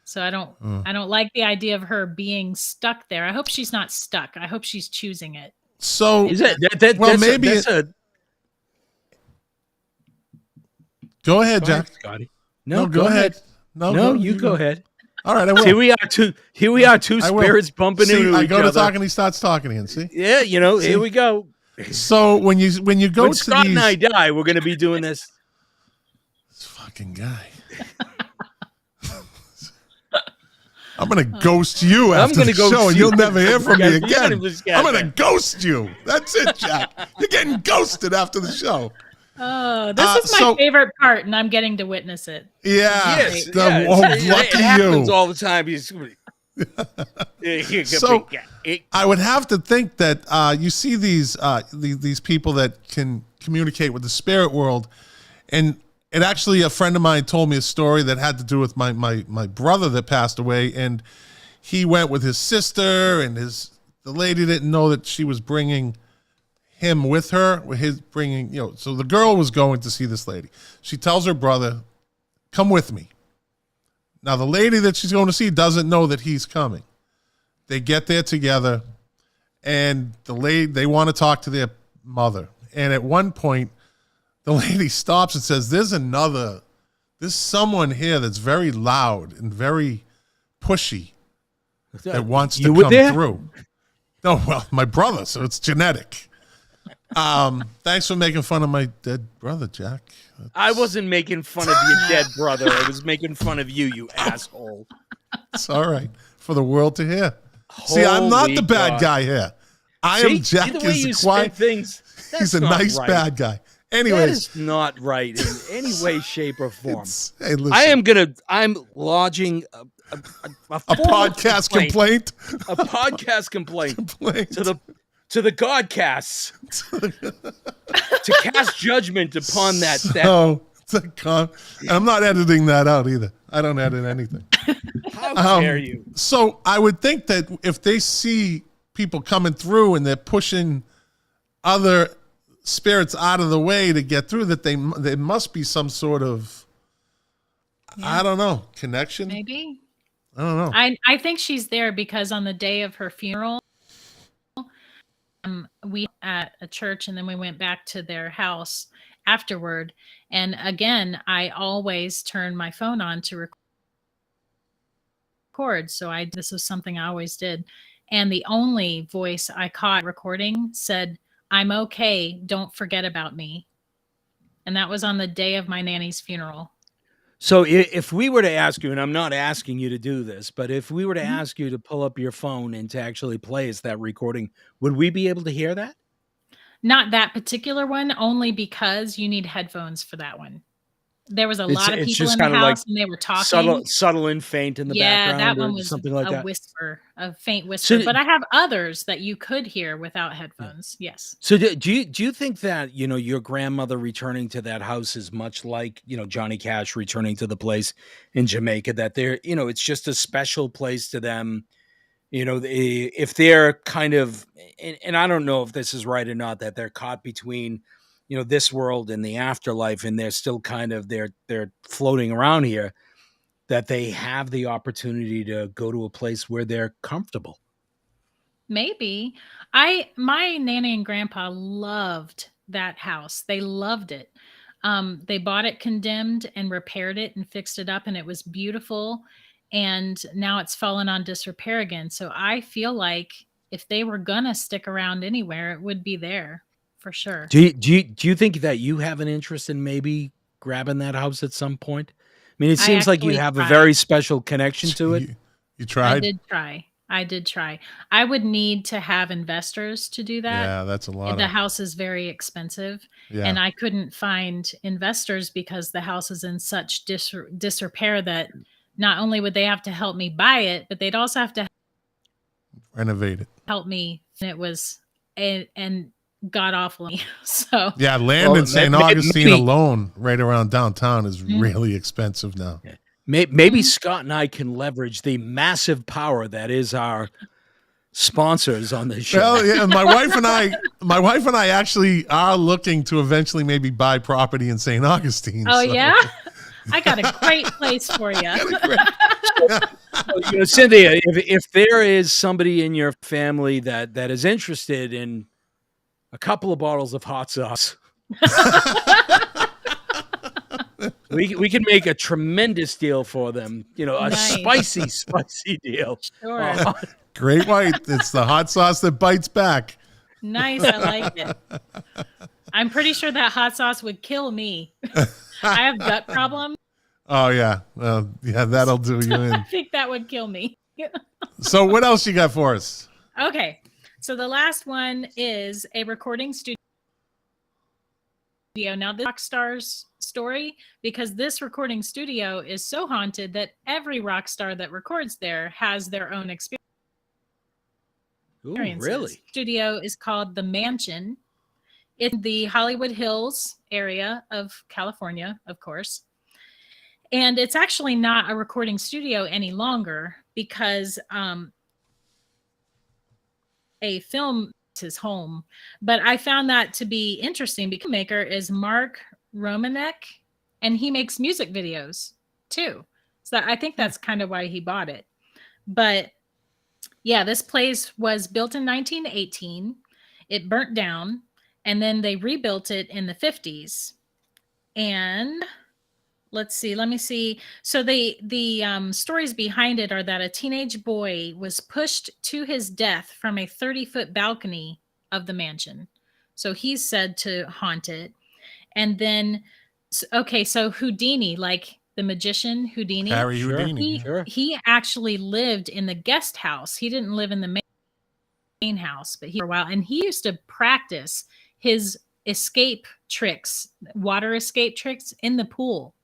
So I don't like the idea of her being stuck there. I hope she's not stuck. I hope she's choosing it. So Is it? well, That's maybe that's a go ahead, Go ahead, Jack. Scotty. No, go ahead. No, you go ahead. All right, I will. Here we are, two I will. spirits bumping See, into I each go to other. talking, he starts talking again. See, Yeah, here we go. so when you go When to Scott these, and I die, we're going to be doing this. this fucking guy. I'm gonna ghost you after gonna the ghost show, and you. you'll never hear from me You're gonna again. just I'm get gonna ghost you. That's it, Jack. You're getting ghosted after the show. Oh, this is my favorite part, and I'm getting to witness it. Yeah. Yes, Lucky it happens you. all the time. So I would have to think that you see these people that can communicate with the spirit world, and it actually, a friend of mine told me a story that had to do with my brother that passed away, and he went with his sister, and the lady didn't know that she was bringing him with her. So the girl was going to see this lady. She tells her brother, "Come with me." Now the lady that she's going to see doesn't know that he's coming. They get there together, and they want to talk to their mother. And at one point, the lady stops and says, there's someone here that's very loud and very pushy that wants to come through. No, well, my brother, so it's genetic. Thanks for making fun of my dead brother, Jack. I wasn't making fun of your dead brother. I was making fun of you asshole. It's all right for the world to hear. See, I'm not the bad guy here. I am Jack. The way you quiet things. He's a nice bad guy. Anyways, that is not right in any way, shape, or form. Hey, listen. I'm lodging a podcast complaint. A podcast complaint to the Godcasts to cast judgment upon that. I'm not editing that out either. I don't edit anything. How dare you? So I would think that if they see people coming through and they're pushing other spirits out of the way to get through, that there must be some sort of I don't know, connection. Maybe. I don't know. I think she's there because on the day of her funeral, we at a church, and then we went back to their house afterward. And again, I always turn my phone on to record. So this was something I always did. And the only voice I caught recording said, "I'm okay. Don't forget about me." And that was on the day of my nanny's funeral. So if we were to ask you, and I'm not asking you to do this, but if we were to ask you to pull up your phone and to actually play us that recording, would we be able to hear that? Not that particular one, only because you need headphones for that one. There was a lot of people in the house, and they were talking. Subtle and faint in the background. Yeah, that one was something like that. Whisper, a faint whisper. But I have others that you could hear without headphones. Yes. So do you think that, your grandmother returning to that house is much like, Johnny Cash returning to the place in Jamaica, that they're, it's just a special place to them? If they're kind of, and I don't know if this is right or not, that they're caught between, this world and the afterlife, and they're still kind of, they're floating around here, that they have the opportunity to go to a place where they're comfortable. Maybe. My nanny and grandpa loved that house. They loved it. They bought it condemned and repaired it and fixed it up, and it was beautiful. And now it's fallen on disrepair again. So I feel like if they were gonna stick around anywhere, it would be there for sure. Do you think that you have an interest in maybe grabbing that house at some point? I mean, it seems like you have a very special connection to it. You tried? I did try. I would need to have investors to do that. Yeah, that's a lot. The house is very expensive. Yeah. And I couldn't find investors because the house is in such disrepair that not only would they have to help me buy it, but they'd also have to renovate it. Help me. And it was, and god awful. So Yeah, land in St. Augustine alone, right around downtown, is really expensive now. Maybe Scott and I can leverage the massive power that is our sponsors on this show. Well, yeah, my wife and I actually are looking to eventually maybe buy property in St. Augustine. Oh, so. Yeah? I got a great place for you. Cynthia, if there is somebody in your family that is interested in a couple of bottles of hot sauce, we can make a tremendous deal for them. A spicy deal. Sure. Great White. It's the hot sauce that bites back. Nice. I like it. I'm pretty sure that hot sauce would kill me. I have gut problems. Oh, yeah. Well, yeah, that'll do you in. I think that would kill me. So what else you got for us? Okay. So the last one is a recording studio. Now, this rock star's story, because this recording studio is so haunted that every rock star that records there has their own experience. Ooh, really? Studio is called The Mansion. It's in the Hollywood Hills area of California, of course. And it's actually not a recording studio any longer because a film is his home. But I found that to be interesting because the maker is Mark Romanek, and he makes music videos too. So I think that's kind of why he bought it. But yeah, this place was built in 1918. It burnt down, and then they rebuilt it in the 50s. And let me see. So the stories behind it are that a teenage boy was pushed to his death from a 30-foot balcony of the mansion. So he's said to haunt it. And then, okay, so Houdini, like the magician Houdini. Harry Houdini. He actually lived in the guest house. He didn't live in the main house, but he for a while. And he used to practice his escape tricks, water escape tricks in the pool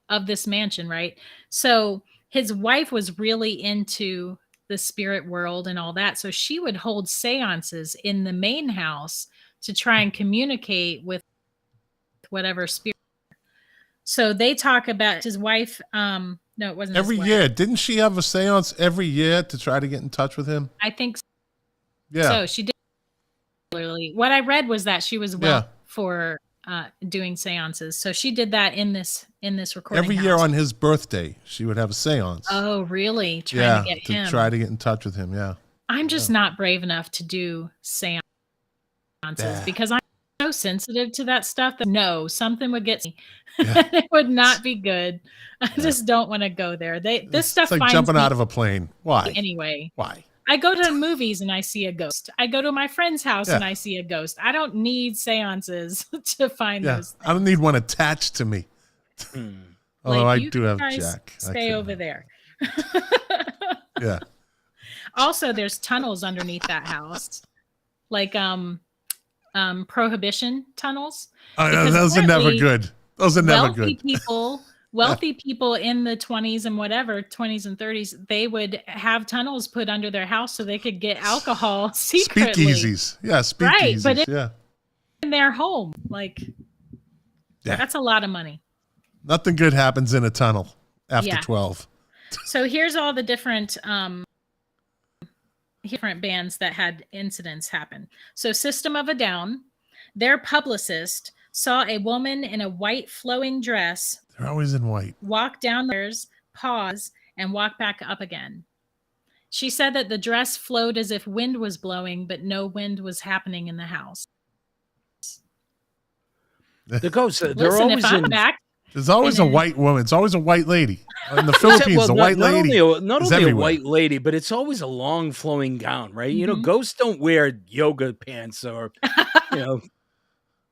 of this mansion, right? So his wife was really into the spirit world and all that. So she would hold seances in the main house to try and communicate with whatever spirit. So they talk about his wife. No, it wasn't every year. Didn't she have a seance every year to try to get in touch with him? I think so. Yeah. So she did. What I read was that she was for doing seances. So she did that in this recording every house. year on his birthday. She would have a seance. Oh, really? Trying to get him. Try to get in touch with him. Yeah. I'm just not brave enough to do seances because I'm so sensitive to that stuff that something would get me. It would not be good. I just don't want to go there. This stuff it's like jumping out of a plane. Why? Anyway. Why? I go to the movies and I see a ghost. I go to my friend's house and I see a ghost. I don't need seances to find those things. I don't need one attached to me. Although I do have Jack. Stay over there. Yeah. Also, there's tunnels underneath that house. Like prohibition tunnels. Those are never good. Those are never good. Wealthy people in the 20s and 30s, they would have tunnels put under their house so they could get alcohol secretly. Speakeasies. Yeah, speakeasies. Right, but in their home. That's a lot of money. Nothing good happens in a tunnel after 12. So here's all the different bands that had incidents happen. So System of a Down, their publicist saw a woman in a white flowing dress. They're always in white. Walk down the stairs, pause, and walk back up again. She said that the dress flowed as if wind was blowing, but no wind was happening in the house. The ghosts, they're always back. There's always a white woman. It's always a white lady. In the Philippines, the white lady. Not only a white lady, but it's always a long flowing gown, right? Mm-hmm. Ghosts don't wear yoga pants or,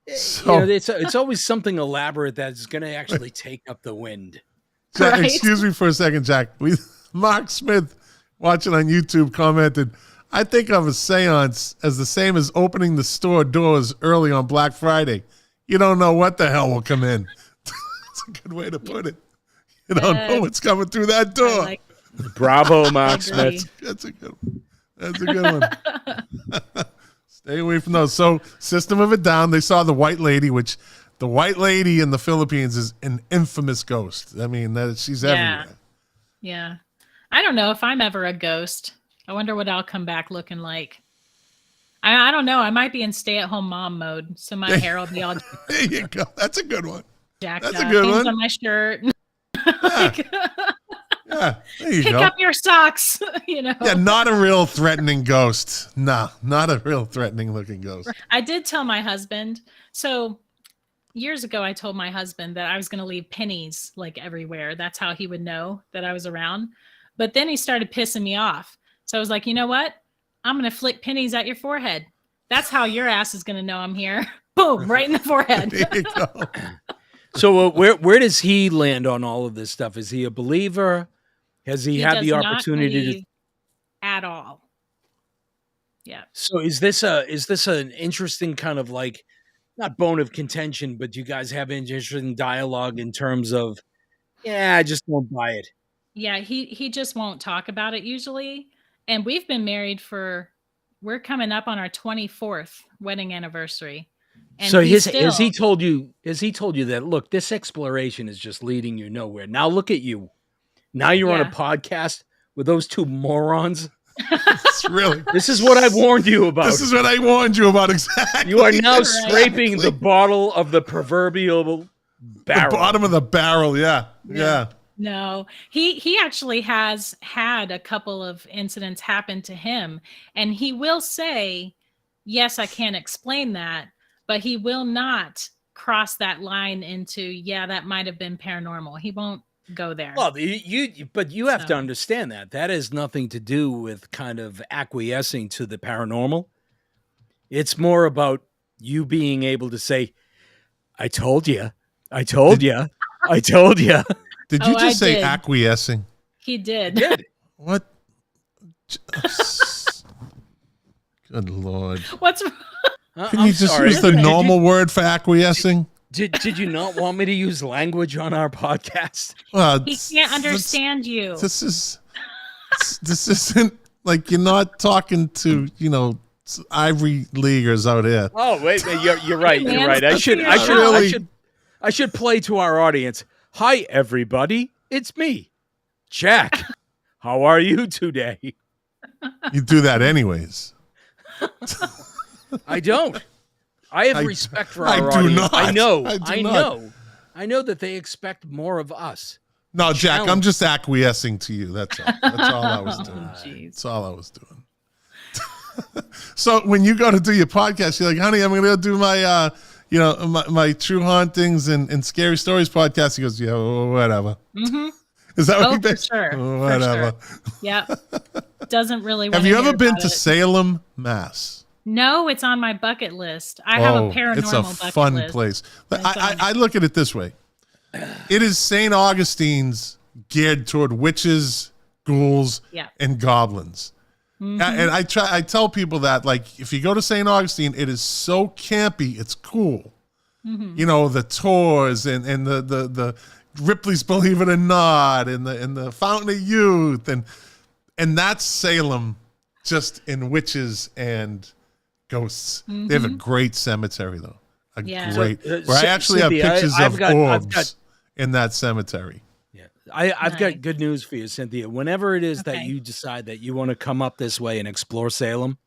it's always something elaborate that's going to actually take up the wind. Jack, right? Excuse me for a second, Jack. Mark Smith, watching on YouTube, commented, I think of a seance as the same as opening the store doors early on Black Friday. You don't know what the hell will come in. That's a good way to put it. You don't know what's coming through that door. Bravo, Mark Smith. That's a good one. That's a good one. Stay away from those. So, System of a Down, they saw the White Lady, which the White Lady in the Philippines is an infamous ghost. I mean, she's everywhere. Yeah. I don't know if I'm ever a ghost. I wonder what I'll come back looking like. I don't know. I might be in stay-at-home mom mode, so my hair will be all There you go. That's a good one. jacked That's up. a good Hands one. on my shirt. Yeah, there you Pick go. up your socks, you know. Yeah, not a real threatening ghost. No, not a real threatening looking ghost. I did tell my husband. So years ago, I told my husband that I was going to leave pennies like everywhere. That's how he would know that I was around. But then he started pissing me off. So I was like, you know what? I'm going to flick pennies at your forehead. That's how your ass is going to know I'm here. Boom, right in the forehead. There you go. So where does he land on all of this stuff? Is he a believer? Has he had the does not opportunity believe at all? Yeah. So is this an interesting kind of like, not bone of contention, but you guys have interesting dialogue in terms of, I just won't buy it. Yeah, he just won't talk about it usually. And we've been married we're coming up on our 24th wedding anniversary. And So has he told you that, look, this exploration is just leading you nowhere. Now look at you. Now you're on a podcast with those two morons. This is what I warned you about. This is what I warned you about, exactly. You are now scraping the bottom of the proverbial barrel. The bottom of the barrel, yeah. No, he actually has had a couple of incidents happen to him, and he will say, yes, I can't explain that, but he will not cross that line into, that might have been paranormal. He won't go there. Well, but you have to understand that has nothing to do with kind of acquiescing to the paranormal. It's more about you being able to say, I told you. I told you. I told you. Did you just say acquiescing? He did. What? Good Lord. What's wrong? Can you just use the normal word for acquescing? Did you not want me to use language on our podcast? Well, he can't understand you. This isn't like you're not talking to, Ivory Leaguers out here. Oh, wait, you're right. You're right. I should play to our audience. Hi, everybody. It's me, Jack. How are you today? You do that anyways. I don't. I have respect for our do audience. not. I know. I know. I know that they expect more of us. No, Jack, I'm just acquiescing to you. That's all. That's all I was doing. Geez. That's all I was doing. So when you go to do your podcast, you're like, honey, I'm going to go do my, my True Hauntings and Scary Stories podcast. He goes, yeah, whatever. Mm-hmm. Is that what he for thinks? sure. Whatever. For sure. Yep. Doesn't really want Have to you hear ever been about to it. Salem, Mass? No, it's on my bucket list. I have a paranormal it's a bucket fun list. place. I look at it this way. It is St. Augustine's geared toward witches, ghouls, and goblins. Mm-hmm. And I tell people that, like, if you go to St. Augustine, it is so campy, it's cool. Mm-hmm. The tours and the Ripley's Believe It or Not and the Fountain of Youth and that's Salem, just in witches and ghosts. They have a great cemetery though. Great. Where I actually have pictures of orbs in that cemetery. Yeah. I've got good news for you, Cynthia. Whenever it is that you decide that you want to come up this way and explore Salem,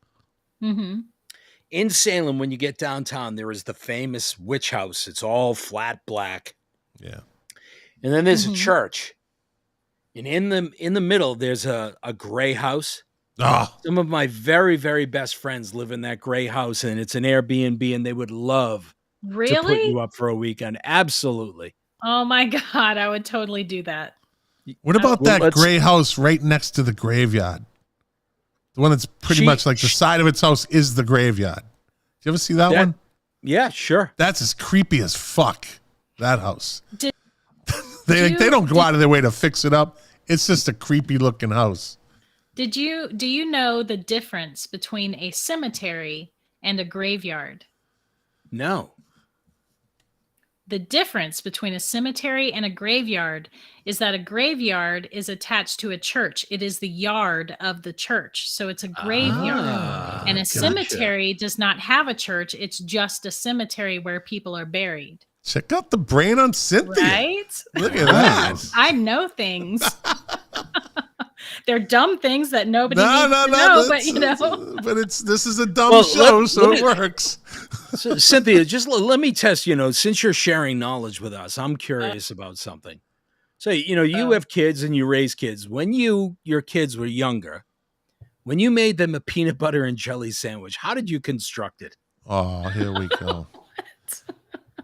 in Salem, when you get downtown, there is the famous witch house. It's all flat black. Yeah. And then there's a church. And in the middle, there's a gray house. Some of my very, very best friends live in that gray house, and it's an Airbnb, and they would love to put you up for a weekend. Absolutely. Oh my God, I would totally do that. What about that gray house right next to the graveyard? The one that's pretty much like the side of its house is the graveyard. Did you ever see that one? Yeah, sure. That's as creepy as fuck, that house. They don't go out of their way to fix it up. It's just a creepy looking house. Do you know the difference between a cemetery and a graveyard? No. the difference between a cemetery and a graveyard is that a graveyard is attached to a church. It is the yard of the church. So it's a graveyard. And a cemetery does not have a church. It's just a cemetery where people are buried. Check out the brain on Cynthia. Right? Look at that. I know things. They're dumb things that nobody needs to know, but you know. But this is a dumb show, so it works. So, Cynthia, just let me test, since you're sharing knowledge with us, I'm curious about something. So, you have kids and you raise kids. When your kids were younger, when you made them a peanut butter and jelly sandwich, how did you construct it? Oh, here we go.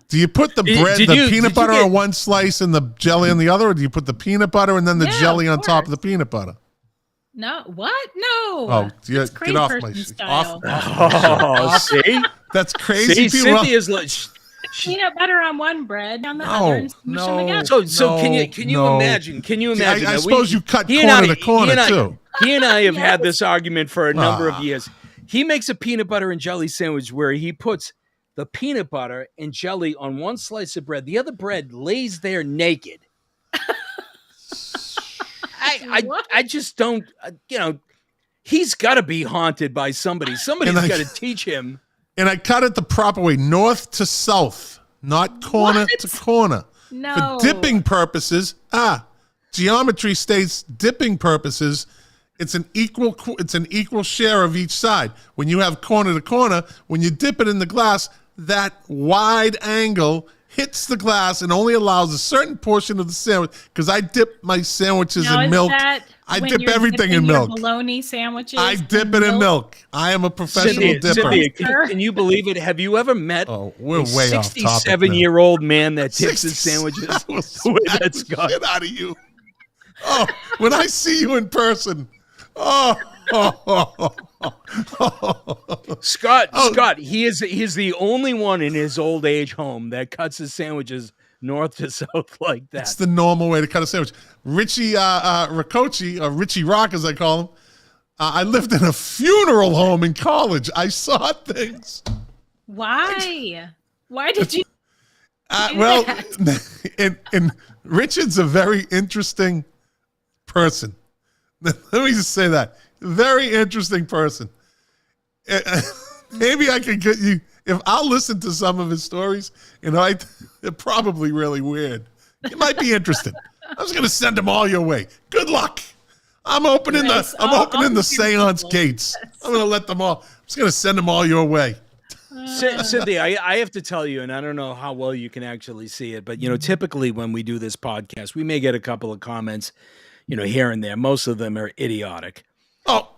Do you put the peanut butter on one slice and the jelly on the other, or do you put the peanut butter and then the jelly on top of the peanut butter? No, what? No. Oh, get off my style. See? That's crazy. See, Cynthia's peanut butter on one bread, on the other, and smush them together. So can you imagine? Can you imagine? I suppose you cut corner to corner too. He and I have had this argument for a number of years. He makes a peanut butter and jelly sandwich where he puts the peanut butter and jelly on one slice of bread. The other bread lays there naked. I just don't, he's got to be haunted by somebody. Somebody's got to teach him. And I cut it the proper way, north to south, not corner to corner. No. For dipping purposes, geometry states dipping purposes, it's an equal share of each side. When you have corner to corner, when you dip it in the glass, that wide angle hits the glass and only allows a certain portion of the sandwich, because I dip my sandwiches in milk. I dip everything in milk. Bologna sandwiches. I dip it in milk. I am a professional dipper. Cynthia, can you believe it? Have you ever met a 67-year-old man that dips his sandwiches? That's got shit out of you. Oh, when I see you in person. Scott, he is the only one in his old age home that cuts his sandwiches north to south like that. It's the normal way to cut a sandwich. Richie Riccocci, or Richie Rock as I call him, I lived in a funeral home in college. I saw things. Why? Why did you and Richard's a very interesting person. Let me just say that. Very interesting person. Maybe I can get you, if I'll listen to some of his stories, they're probably really weird. You might be interested. I was going to send them all your way. Good luck. I'm opening the seance gates. I'm going to let them all, I'm just going to send them all your way. Cynthia, I have to tell you, and I don't know how well you can actually see it, but, typically when we do this podcast, we may get a couple of comments, here and there. Most of them are idiotic. Oh,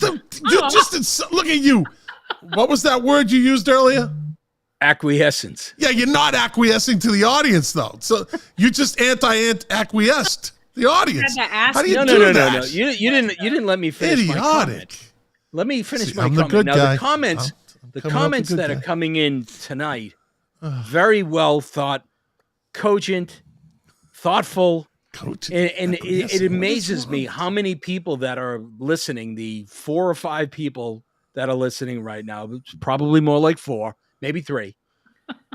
look at you. What was that word you used earlier? Acquiescence. Yeah, you're not acquiescing to the audience, though. So you just acquiesced the audience. How do you do that? No. You didn't let me finish my comment. Let me finish my comment. Now, the comments that are coming in tonight, very well thought, cogent, thoughtful. And it amazes me how many people that are listening, the 4 or 5 people that are listening right now, it's probably more like 4, maybe 3,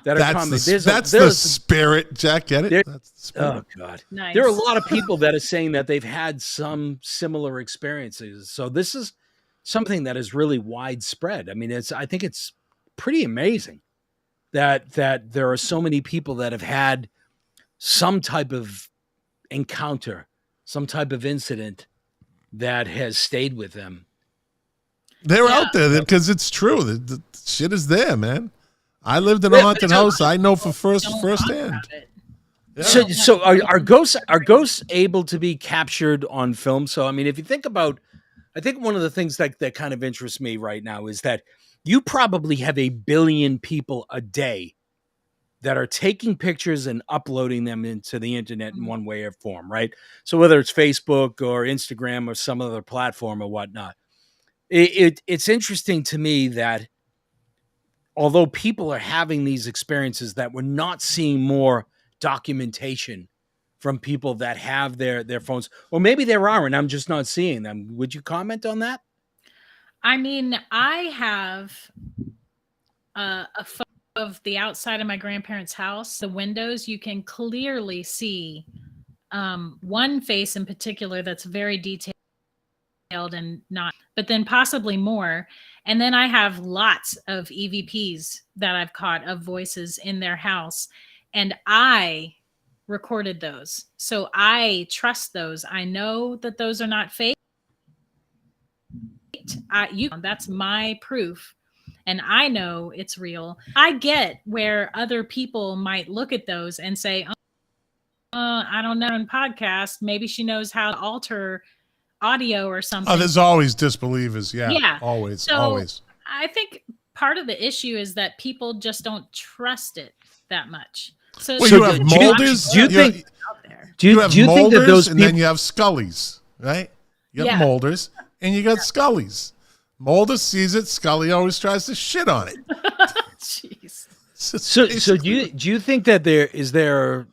that are commenting. That's the spirit, Jack. Get it? That's the spirit. Oh, God. Nice. There are a lot of people that are saying that they've had some similar experiences. So this is something that is really widespread. I mean, I think it's pretty amazing that there are so many people that have had some type of encounter, some type of incident that has stayed with them. They're out there because it's true. The shit is there, man. I lived in a haunted house. I know for firsthand. Yeah. So are ghosts able to be captured on film? So I mean, if you think about, I think one of the things that kind of interests me right now is that you probably have 1 billion people a day that are taking pictures and uploading them into the internet in one way or form, right? So whether it's Facebook or Instagram or some other platform or whatnot, it's interesting to me that although people are having these experiences, that we're not seeing more documentation from people that have their phones, or maybe there are, and I'm just not seeing them. Would you comment on that? I mean, I have a phone of the outside of my grandparents' house, the windows, you can clearly see one face in particular that's very detailed and not, but then possibly more. And then I have lots of EVPs that I've caught of voices in their house, and I recorded those. So I trust those. I know that those are not fake. That's my proof. And I know it's real. I get where other people might look at those and say, I don't know, in podcast, maybe she knows how to alter audio or something. Oh, there's always disbelievers. Yeah. Yeah. Always. So always. I think part of the issue is that people just don't trust it that much. So, Well, you have molders. Do you think? Do You have you think that molders, those and people? then you have Scullies, right? You have Yeah. molders, and you got Scullies. Mulder sees it. Scully always tries to shit on it. Jeez. So do you think that there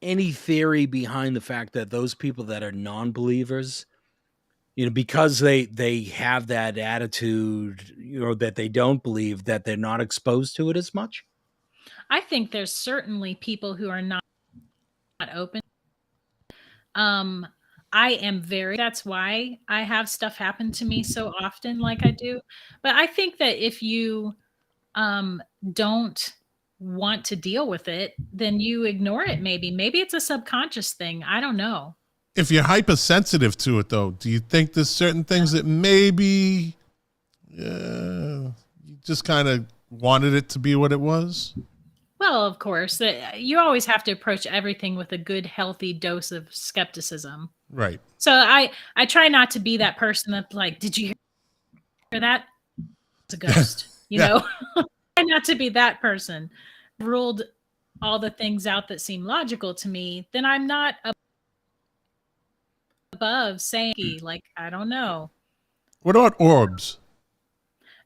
any theory behind the fact that those people that are non-believers, because they have that attitude, that they don't believe, that they're not exposed to it as much? I think there's certainly people who are not open. That's why I have stuff happen to me so often like I do. But I think that if you don't want to deal with it, then you ignore it. Maybe it's a subconscious thing. I don't know. If you're hypersensitive to it, though, do you think there's certain things that maybe you just kind of wanted it to be what it was? Well, of course, you always have to approach everything with a good, healthy dose of skepticism. Right. So I try not to be that person that's like, did you hear that? It's a ghost, Yeah. Try not to be that person. Ruled all the things out that seem logical to me, then I'm not above saying, like, I don't know. What about orbs?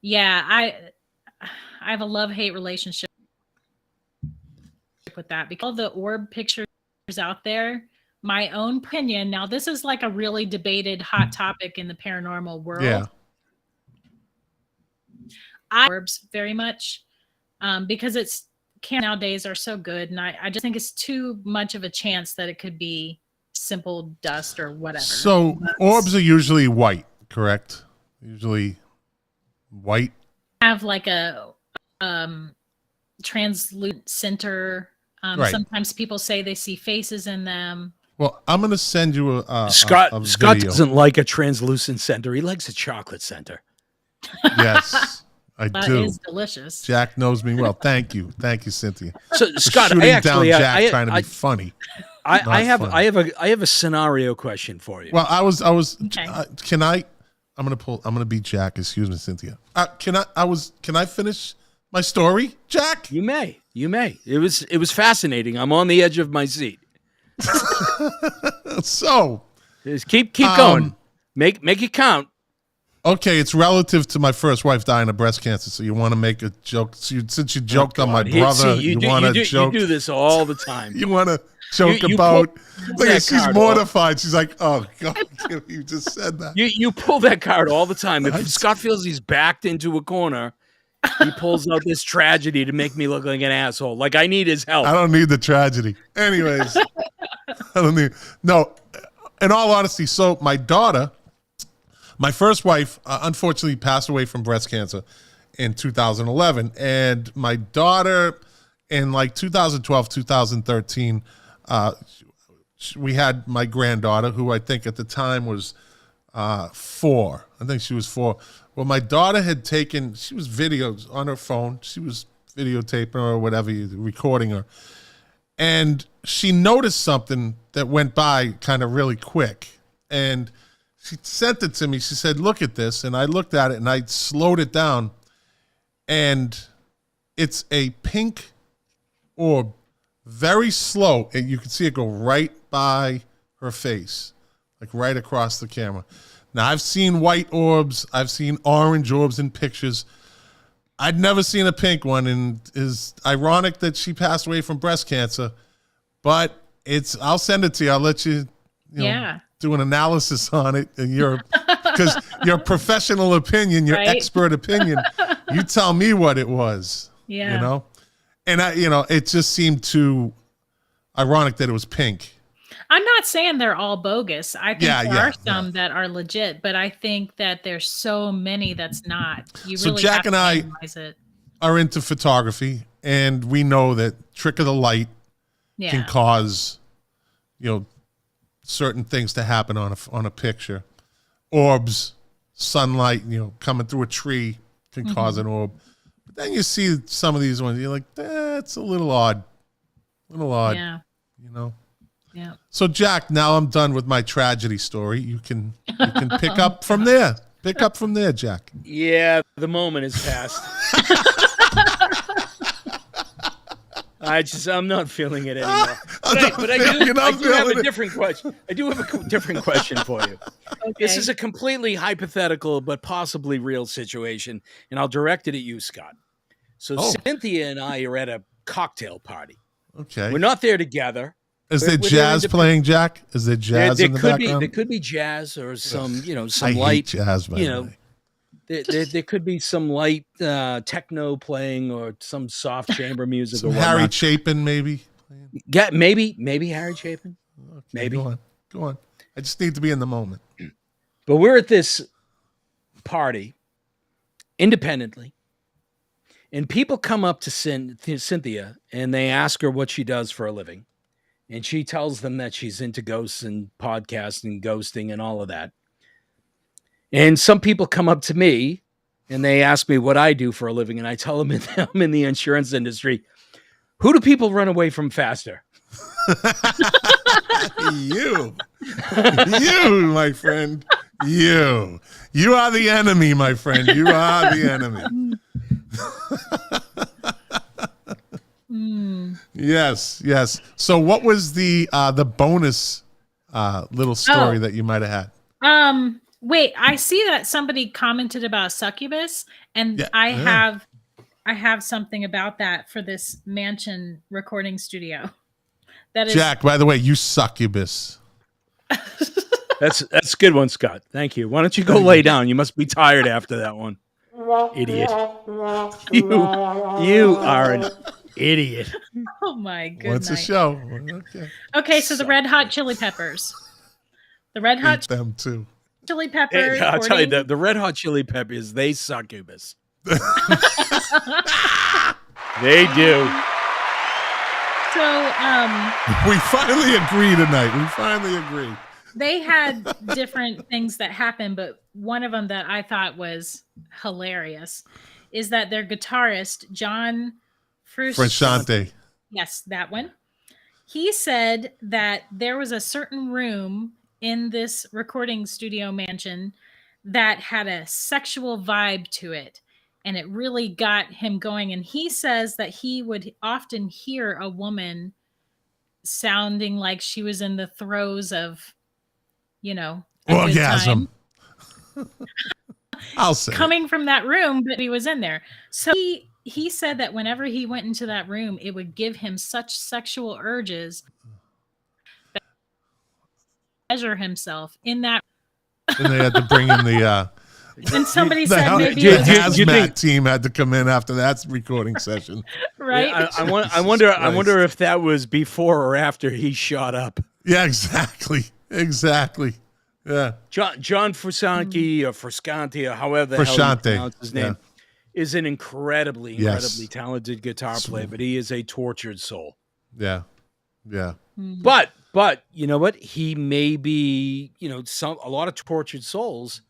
Yeah, I have a love-hate relationship with that, because all the orb pictures out there, my own opinion, now this is like a really debated hot topic in the paranormal world. Yeah. Orbs very much because nowadays are so good, and I just think it's too much of a chance that it could be simple dust or whatever. So orbs are usually white, correct? Usually white. Have like a translucent center. Right. Sometimes people say they see faces in them. Well, I'm going to send you a Scott video. doesn't like a translucent center. He likes a chocolate center. Yes, I That do. is delicious. Jack knows me well. Thank you, Cynthia. So For Scott, shooting I actually down Jack I trying to be funny. I have funny. I have a scenario question for you. Well, I was. Okay. Can I? I'm gonna be Jack. Excuse me, Cynthia. Can I finish my story, Jack? You may. It was fascinating. I'm on the edge of my seat. So, Just keep going. Make it count. okay, it's relative to my first wife dying of breast cancer. So you want to make a joke? Since you joked on my brother, you want to joke. You do this all the time. You want to joke You about? pull Look, that she's card mortified. She's like, "Oh God, you just said that." You pull that card all the time. If Scott feels he's backed into a corner, he pulls out this tragedy to make me look like an asshole. Like I need his help. I don't need the tragedy. Anyways, no, in all honesty, so my daughter, my first wife, unfortunately passed away from breast cancer in 2011. And my daughter in like 2012, 2013, we had my granddaughter, who I think at the time was 4. I think she was 4. Well, my daughter had she was videos on her phone. She was videotaping her or whatever, recording her. And she noticed something that went by kind of really quick. And she sent it to me. She said, "Look at this." And I looked at it and I slowed it down. And it's a pink orb, very slow. And you can see it go right by her face, like right across the camera. Now, I've seen white orbs. I've seen orange orbs in pictures. I'd never seen a pink one, and it's ironic that she passed away from breast cancer. But I'll send it to you. I'll let you, do an analysis on it, and because your professional opinion, your Right? expert opinion, you tell me what it was. Yeah. You know? And it just seemed too ironic that it was pink. I'm not saying they're all bogus. I think there are some yeah. that are legit, but I think that there's so many that's not. You So really Jack have and to I analyze it. are into photography, and we know that trick of the light can cause, certain things to happen on a picture. Orbs, sunlight, coming through a tree can cause an orb. But then you see some of these ones, you're like, that's a little odd. Yeah. Yeah. So Jack, now I'm done with my tragedy story. You can pick up from there. Pick up from there, Jack. Yeah, the moment is past. I'm not feeling it anymore. But I do have a different question. I do have a different question for you. Okay. This is a completely hypothetical but possibly real situation, and I'll direct it at you, Scott. So Cynthia and I are at a cocktail party. Okay. We're not there together. Is there jazz playing, Jack? Is there jazz in the background? There could be jazz or some, some I light hate jazz, by the way. There could be some light techno playing or some soft chamber music. Some or Harry Chapin, maybe. Yeah, maybe Harry Chapin. Okay, maybe. Go on. I just need to be in the moment. But we're at this party independently, and people come up to Cynthia and they ask her what she does for a living. And she tells them that she's into ghosts and podcasts and ghosting and all of that. And some people come up to me and they ask me what I do for a living. And I tell them I'm in the insurance industry. Who do people run away from faster? You, my friend. You are the enemy, my friend. You are the enemy. Yes. So what was the bonus little story that you might have had? Wait, I see that somebody commented about succubus, and I have something about that for this mansion recording studio. That is Jack, by the way, you succubus. That's a good one, Scott. Thank you. Why don't you go lay down? You must be tired after that one. Idiot. You are an idiot. Oh my goodness. What's the show? Okay, so the Red Hot Chili Peppers. The Red Hot them too. Chili Peppers. Hey, I'll tell you, the Red Hot Chili Peppers, they succubus. They do. So we finally agree tonight. We finally agree. They had different things that happened, but one of them that I thought was hilarious is that their guitarist, John Frusciante. Yes, that one. He said that there was a certain room in this recording studio mansion that had a sexual vibe to it, and it really got him going. And he says that he would often hear a woman sounding like she was in the throes of, orgasm. I'll say coming from that room, but he was in there. So he said that whenever he went into that room, it would give him such sexual urges that he measure himself in that. And they had to bring in the. And somebody said maybe the hazmat team had to come in after that recording session. Right. Yeah, I wonder if that was before or after he shot up. Yeah, exactly. Yeah. John Frusciante or Frusciante or however the hell you pronounce his name is an incredibly talented guitar player, but he is a tortured soul. Yeah. But you know what? He may be, a lot of tortured souls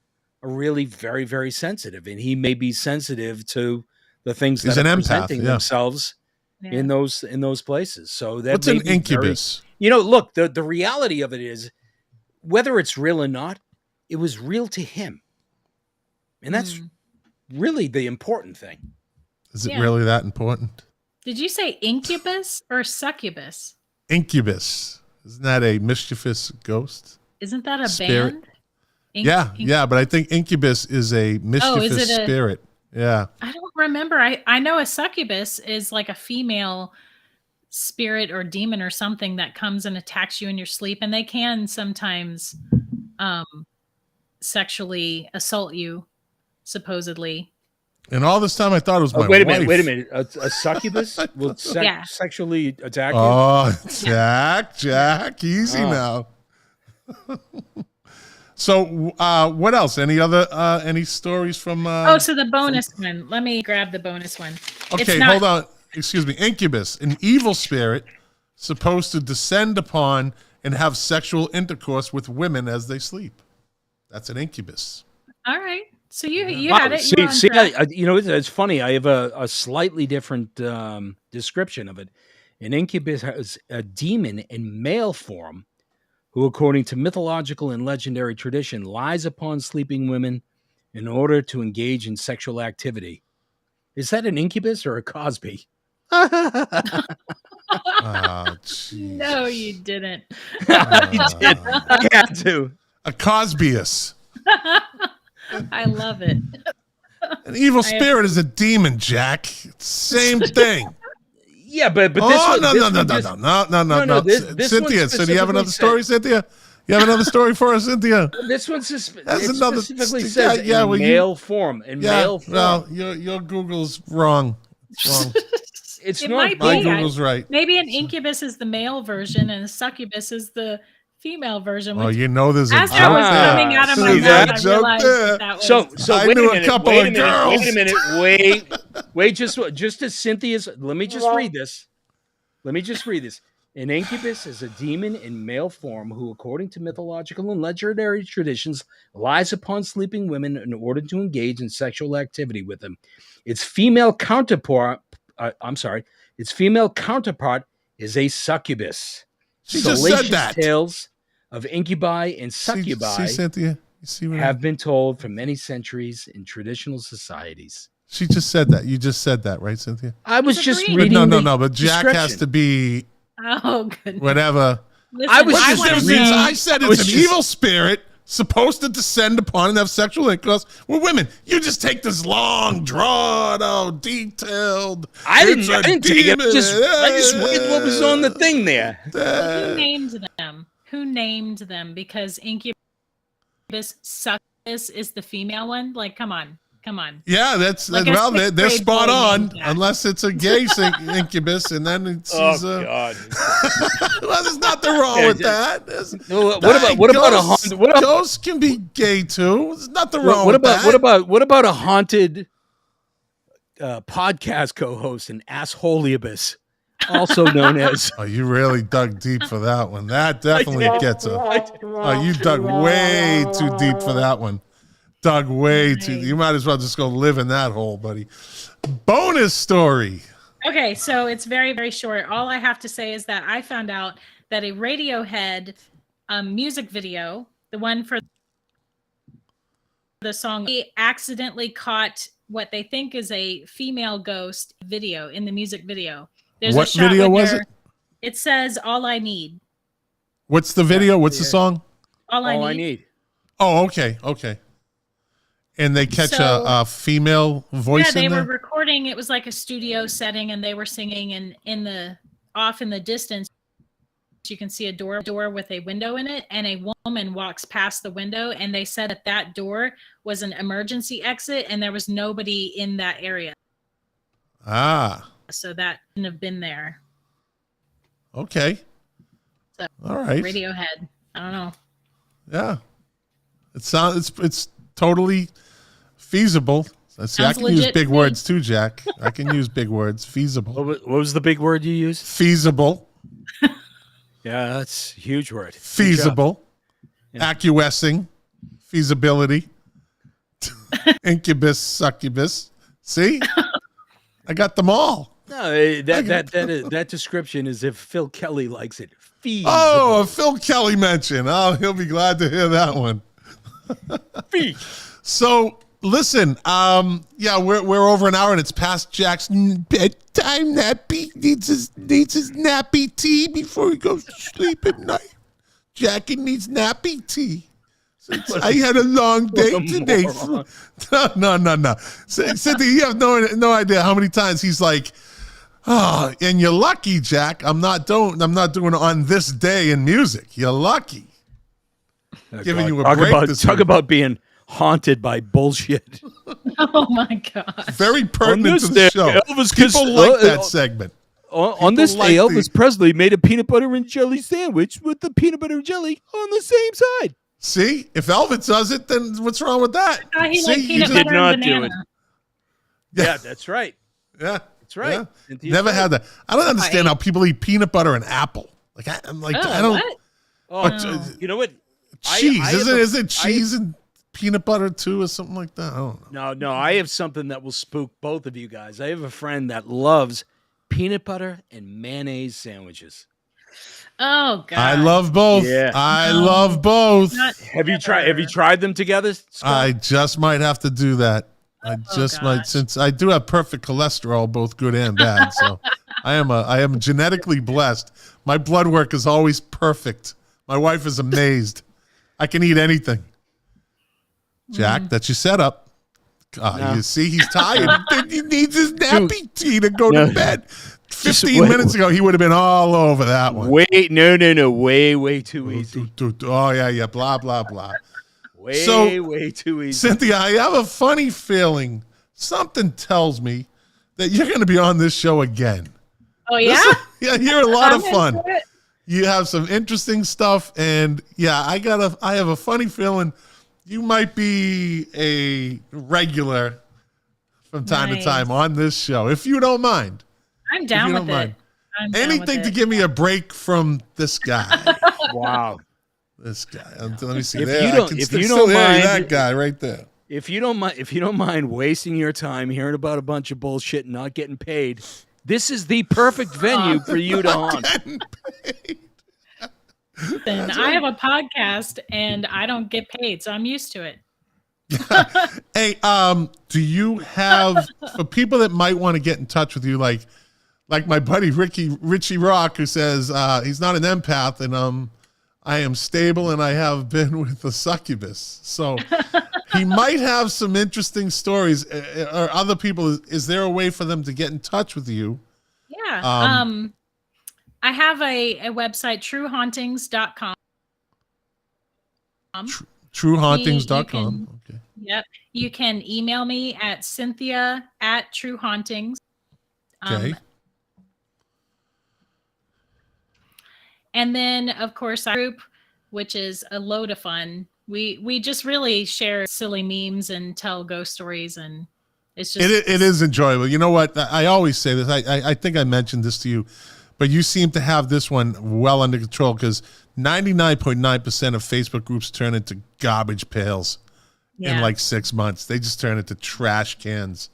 are really very, very sensitive, and he may be sensitive to the things that are presenting themselves in those places. So that's an incubus. Look, the reality of it is, whether it's real or not, it was real to him, and that's really the important thing. Is it really that important? Did you say incubus or succubus? Incubus. Isn't that a mischievous ghost? Isn't that a spirit? band? Yeah, but I think incubus is a mischievous spirit. Yeah. I don't remember. I know a succubus is like a female spirit or demon or something that comes and attacks you in your sleep, and they can sometimes sexually assault you, supposedly. And all this time I thought it was my wait a wife. minute. A succubus will sexually attack you? Oh, Jack, easy now. So, what else? Any stories from? So the bonus one. Let me grab the bonus one. Okay, hold on. Excuse me. Incubus, an evil spirit supposed to descend upon and have sexual intercourse with women as they sleep. That's an incubus. All right. So you had it. It's funny. I have a slightly different description of it. An incubus is a demon in male form who, according to mythological and legendary tradition, lies upon sleeping women in order to engage in sexual activity. Is that an incubus or a Cosby? Oh, no, you didn't. I did. I had to. A Cosbyus. I love it. An evil spirit is a demon, Jack. Same thing. Yeah, but this no. Cynthia, so do you have another story, Cynthia? You have another story for us, Cynthia? This one specifically says male form. Male form. Well, your Google's wrong. It's not. My Google's right. Maybe an incubus is the male version and a succubus is the female version. Oh, there's a as that was coming out of my mouth, I realized that was. So I wait knew a minute, a couple of girls. Wait a minute. Wait. Just as Cynthia's. Let me just read this. An incubus is a demon in male form who, according to mythological and legendary traditions, lies upon sleeping women in order to engage in sexual activity with them. Its female counterpart is a succubus. She just said that. Tales of incubi and succubi see, Cynthia? You see what have been told for many centuries in traditional societies. She just said that. You just said that, right, Cynthia? I was just reading. No. But Jack has to be. Oh, goodness. Whatever. Listen, I said it's an evil spirit supposed to descend upon and have sexual intercourse with women. You just take this long, drawn out, detailed. I didn't take it. I just read what was on the thing there. Who named them? Because incubus, succubus is the female one. Like, come on. Yeah, they're spot on. Unless it's a gay incubus, and then it's. God. Well, there's nothing wrong with that. What about a haunted? Ghosts can be gay too. There's nothing wrong with that. What about a haunted podcast co-host, an assholeibus, also known as? Oh, you really dug deep for that one. That definitely gets a. Oh, you dug way too deep for that one. Dug way too. You might as well just go live in that hole, buddy. Bonus story. Okay, so it's very, very short. All I have to say is that I found out that a Radiohead music video, the one for the song, he accidentally caught what they think is a female ghost video in the music video. There's what a shot video was it? It says "All I Need." What's the video? What's the song? All I Need. Oh, okay. And they catch a female voice in there? Yeah, they were recording. It was like a studio setting, and they were singing. And off in the distance, you can see a door with a window in it, and a woman walks past the window. And they said that door was an emergency exit, and there was nobody in that area. Ah. So that shouldn't have been there. Okay. So, all right. Radiohead. I don't know. Yeah. It's totally feasible. See, I can use big words too, Jack. I can use big words. Feasible. What was the big word you used? Feasible. Yeah, that's a huge word. Feasible. Yeah. Acquiescing. Feasibility. Incubus, succubus. See? I got them all. No, that description is if Phil Kelly likes it. Feasible. Oh, a Phil Kelly mention. Oh, he'll be glad to hear that one. So listen, we're over an hour and it's past Jack's bedtime. Nappy needs his nappy tea before he goes to sleep at night. Jackie needs nappy tea. Since I had a long day today. No. Cynthia, you have no idea how many times he's like, oh, and you're lucky, Jack. I'm not doing on this day in music. You're lucky. Giving you a break. Talk about being haunted by bullshit. Oh my gosh. Very pertinent to this the day, show. Elvis People like that segment. On this like day, the- Elvis Presley made a peanut butter and jelly sandwich with the peanut butter and jelly on the same side. See, if Elvis does it, then what's wrong with that? I thought he liked See, peanut did butter not and do banana. it. Yeah, that's right. Yeah, That's right. yeah. Cynthia's Never right. had that. I don't understand how people eat peanut butter and apple. Like I'm like I don't. What? Oh, you know what? Cheese I have is a- it cheese and peanut butter too, or something like that? I don't know. No, I have something that will spook both of you guys. I have a friend that loves peanut butter and mayonnaise sandwiches. Oh god. I love both. Yeah. I love both. Not Have you tried them together, Scott? I just might have to do that. I just might, gosh. since I do have perfect cholesterol, both good and bad. So I am genetically blessed. My blood work is always perfect. My wife is amazed. I can eat anything. Jack, that's your setup. No. You see, he's tired. He needs his nappy tea to go to No. bed. Just 15 wait. minutes ago, he would have been all over that one. Wait, no, way too easy. Oh, yeah, blah, blah, blah. Way too easy. Cynthia, I have a funny feeling. Something tells me that you're going to be on this show again. Oh yeah? Yeah, you're a lot of I'm fun. into it. You have some interesting stuff, and yeah, I have a funny feeling you might be a regular from time to Nice. time on this show, if you don't mind. I'm down you with don't it. mind. I'm down with Anything to it. give me a break from this guy. Wow. This guy. Let me see. If There, you I don't- can if still you don't hear mind- that guy right there. If you don't mind wasting your time hearing about a bunch of bullshit and not getting paid, this is the perfect venue for you to haunt. Listen, I have a podcast and I don't get paid, so I'm used to it. Hey, do you have for people that might want to get in touch with you, like my buddy Richie Rock, who says he's not an empath, and I am stable and I have been with a succubus, so he might have some interesting stories. Or other people, is there a way for them to get in touch with you? Yeah. I have a website, truehauntings.com. Truehauntings.com. Okay. Yep. You can email me at Cynthia@truehauntings. Okay. And then, of course, our group, which is a load of fun. We just really share silly memes and tell ghost stories, and it's just It is enjoyable. You know what? I always say this. I think I mentioned this to you, but you seem to have this one well under control, because 99.9% of Facebook groups turn into garbage pails in Yeah. like 6 months. They just turn into trash cans.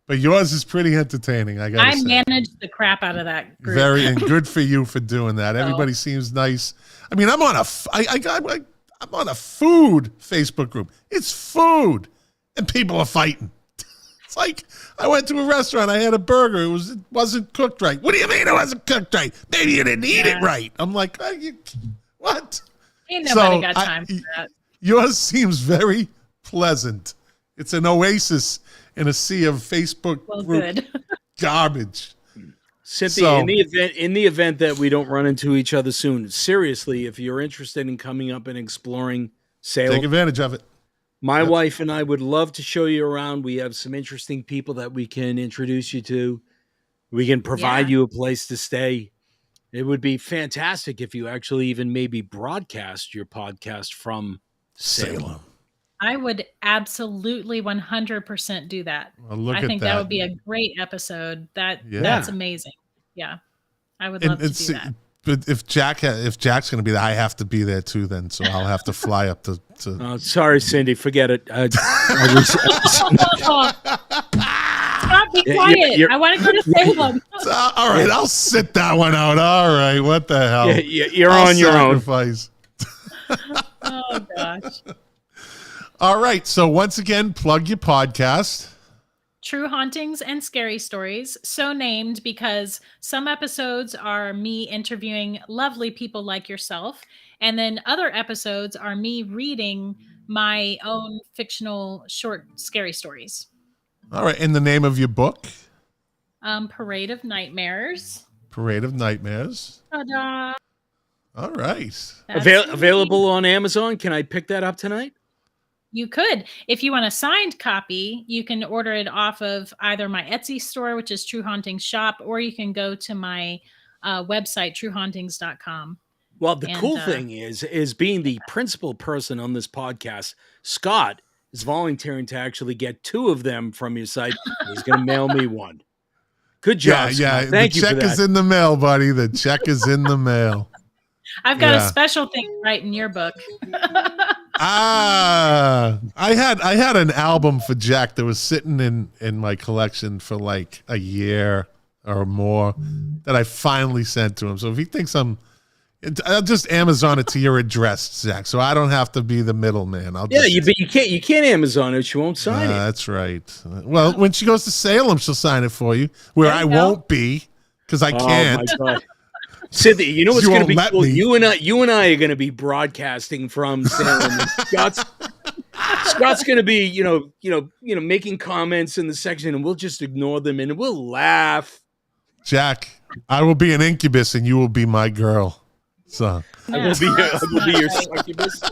But yours is pretty entertaining, I gotta I say. managed the crap out of that group. Very, and good for you for doing that. Everybody seems nice. I mean, I'm on a food Facebook group. It's food, and people are fighting. It's like I went to a restaurant. I had a burger. It wasn't cooked right. What do you mean it wasn't cooked right? Maybe you didn't eat it right. I'm like, what? Ain't nobody So, got time for that. Yours seems very pleasant. It's an oasis in a sea of Facebook Well, group good. garbage. Cynthia, So- in the event that we don't run into each other soon, seriously, if you're interested in coming up and exploring Salem, Take advantage of it. my wife and I would love to show you around. We have some interesting people that we can introduce you to. We can provide Yeah. you a place to stay. It would be fantastic if you actually even maybe broadcast your podcast from Salem. I would absolutely 100% do that. Well, look I at think that would be a great episode. Yeah. That's amazing. Yeah. I would And love to do that. But if Jack's going to be there, I have to be there too. Then, so I'll have to fly up to. Sorry, Cindy, forget it. Stop, be quiet. I want to go to Salem. All right, I'll sit that one out. All right, what the hell? You're I'll on your own. sacrifice. Oh, gosh. All right, so once again, plug your podcast. True Hauntings and Scary Stories, so named because some episodes are me interviewing lovely people like yourself, and then other episodes are me reading my own fictional short scary stories. All right, and the name of your book, Parade of Nightmares. Parade of Nightmares. Ta-da. All right. That's Available on Amazon. Can I pick that up tonight? You could. If you want a signed copy, you can order it off of either my Etsy store, which is True Hauntings Shop, or you can go to my website, truehauntings.com. Well, the cool thing is being the principal person on this podcast, Scott is volunteering to actually get 2 of them from your site. He's going to mail me one. Good job. Yeah. Scott. Thank you for that. The check is in the mail, buddy. The check is in the mail. I've got a special thing to write in your book. I had an album for Jack that was sitting in my collection for like a year or more that I finally sent to him. So if he thinks I'll just Amazon it to your address, Zach, so I don't have to be the middleman. You can't Amazon it. She won't sign it. That's right. Well, when she goes to Salem, she'll sign it for you. Where I won't be because I can't. Oh my God. Cynthia, you know what's going to be cool? Me. You and I are going to be broadcasting from Salem. Scott's going to be, making comments in the section, and we'll just ignore them and we'll laugh. Jack, I will be an incubus, and you will be my girl. So I will be your succubus.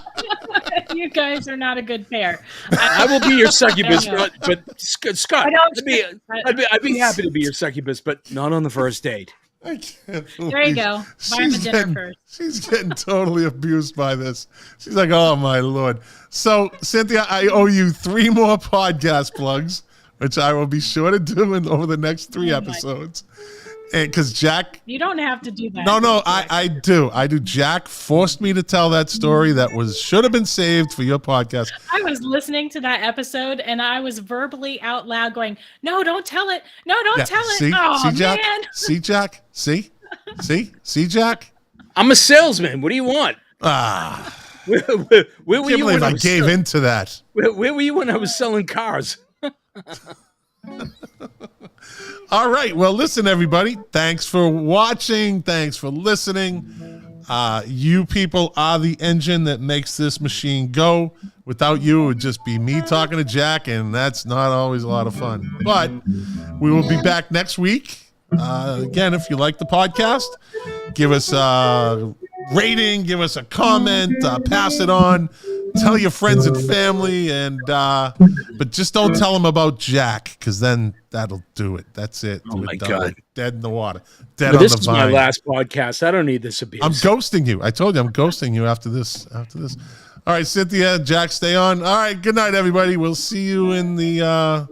You guys are not a good pair. I will be your succubus, but Scott, I'd be happy to be your succubus, but not on the first date. I can't there you go. Buy him a dinner first. She's getting totally abused by this. She's like, oh, my Lord. So, Cynthia, I owe you 3 more podcast plugs, which I will be sure to do over the next 3 episodes. And because Jack, you don't have to do that. No, I do. Jack forced me to tell that story that should have been saved for your podcast. I was listening to that episode and I was verbally out loud going, "No, don't tell it. No, don't tell it." See, Jack? Man. See, Jack? See, Jack? I'm a salesman. What do you want? Where were you when I gave into that? Where were you when I was selling cars? All right. Well, listen, everybody. Thanks for watching. Thanks for listening. You people are the engine that makes this machine go. Without you, it would just be me talking to Jack, and that's not always a lot of fun. But we will be back next week. Again, if you like the podcast, give us a rating, give us a comment, pass it on. Tell your friends and family, but just don't tell them about Jack, because then that'll do it. That's it. Oh my God! Dead in the water. Dead on the vine. This is my last podcast. I don't need this abuse. I'm ghosting you. I told you I'm ghosting you after this. All right, Cynthia, Jack, stay on. All right. Good night, everybody. We'll see you in the horror.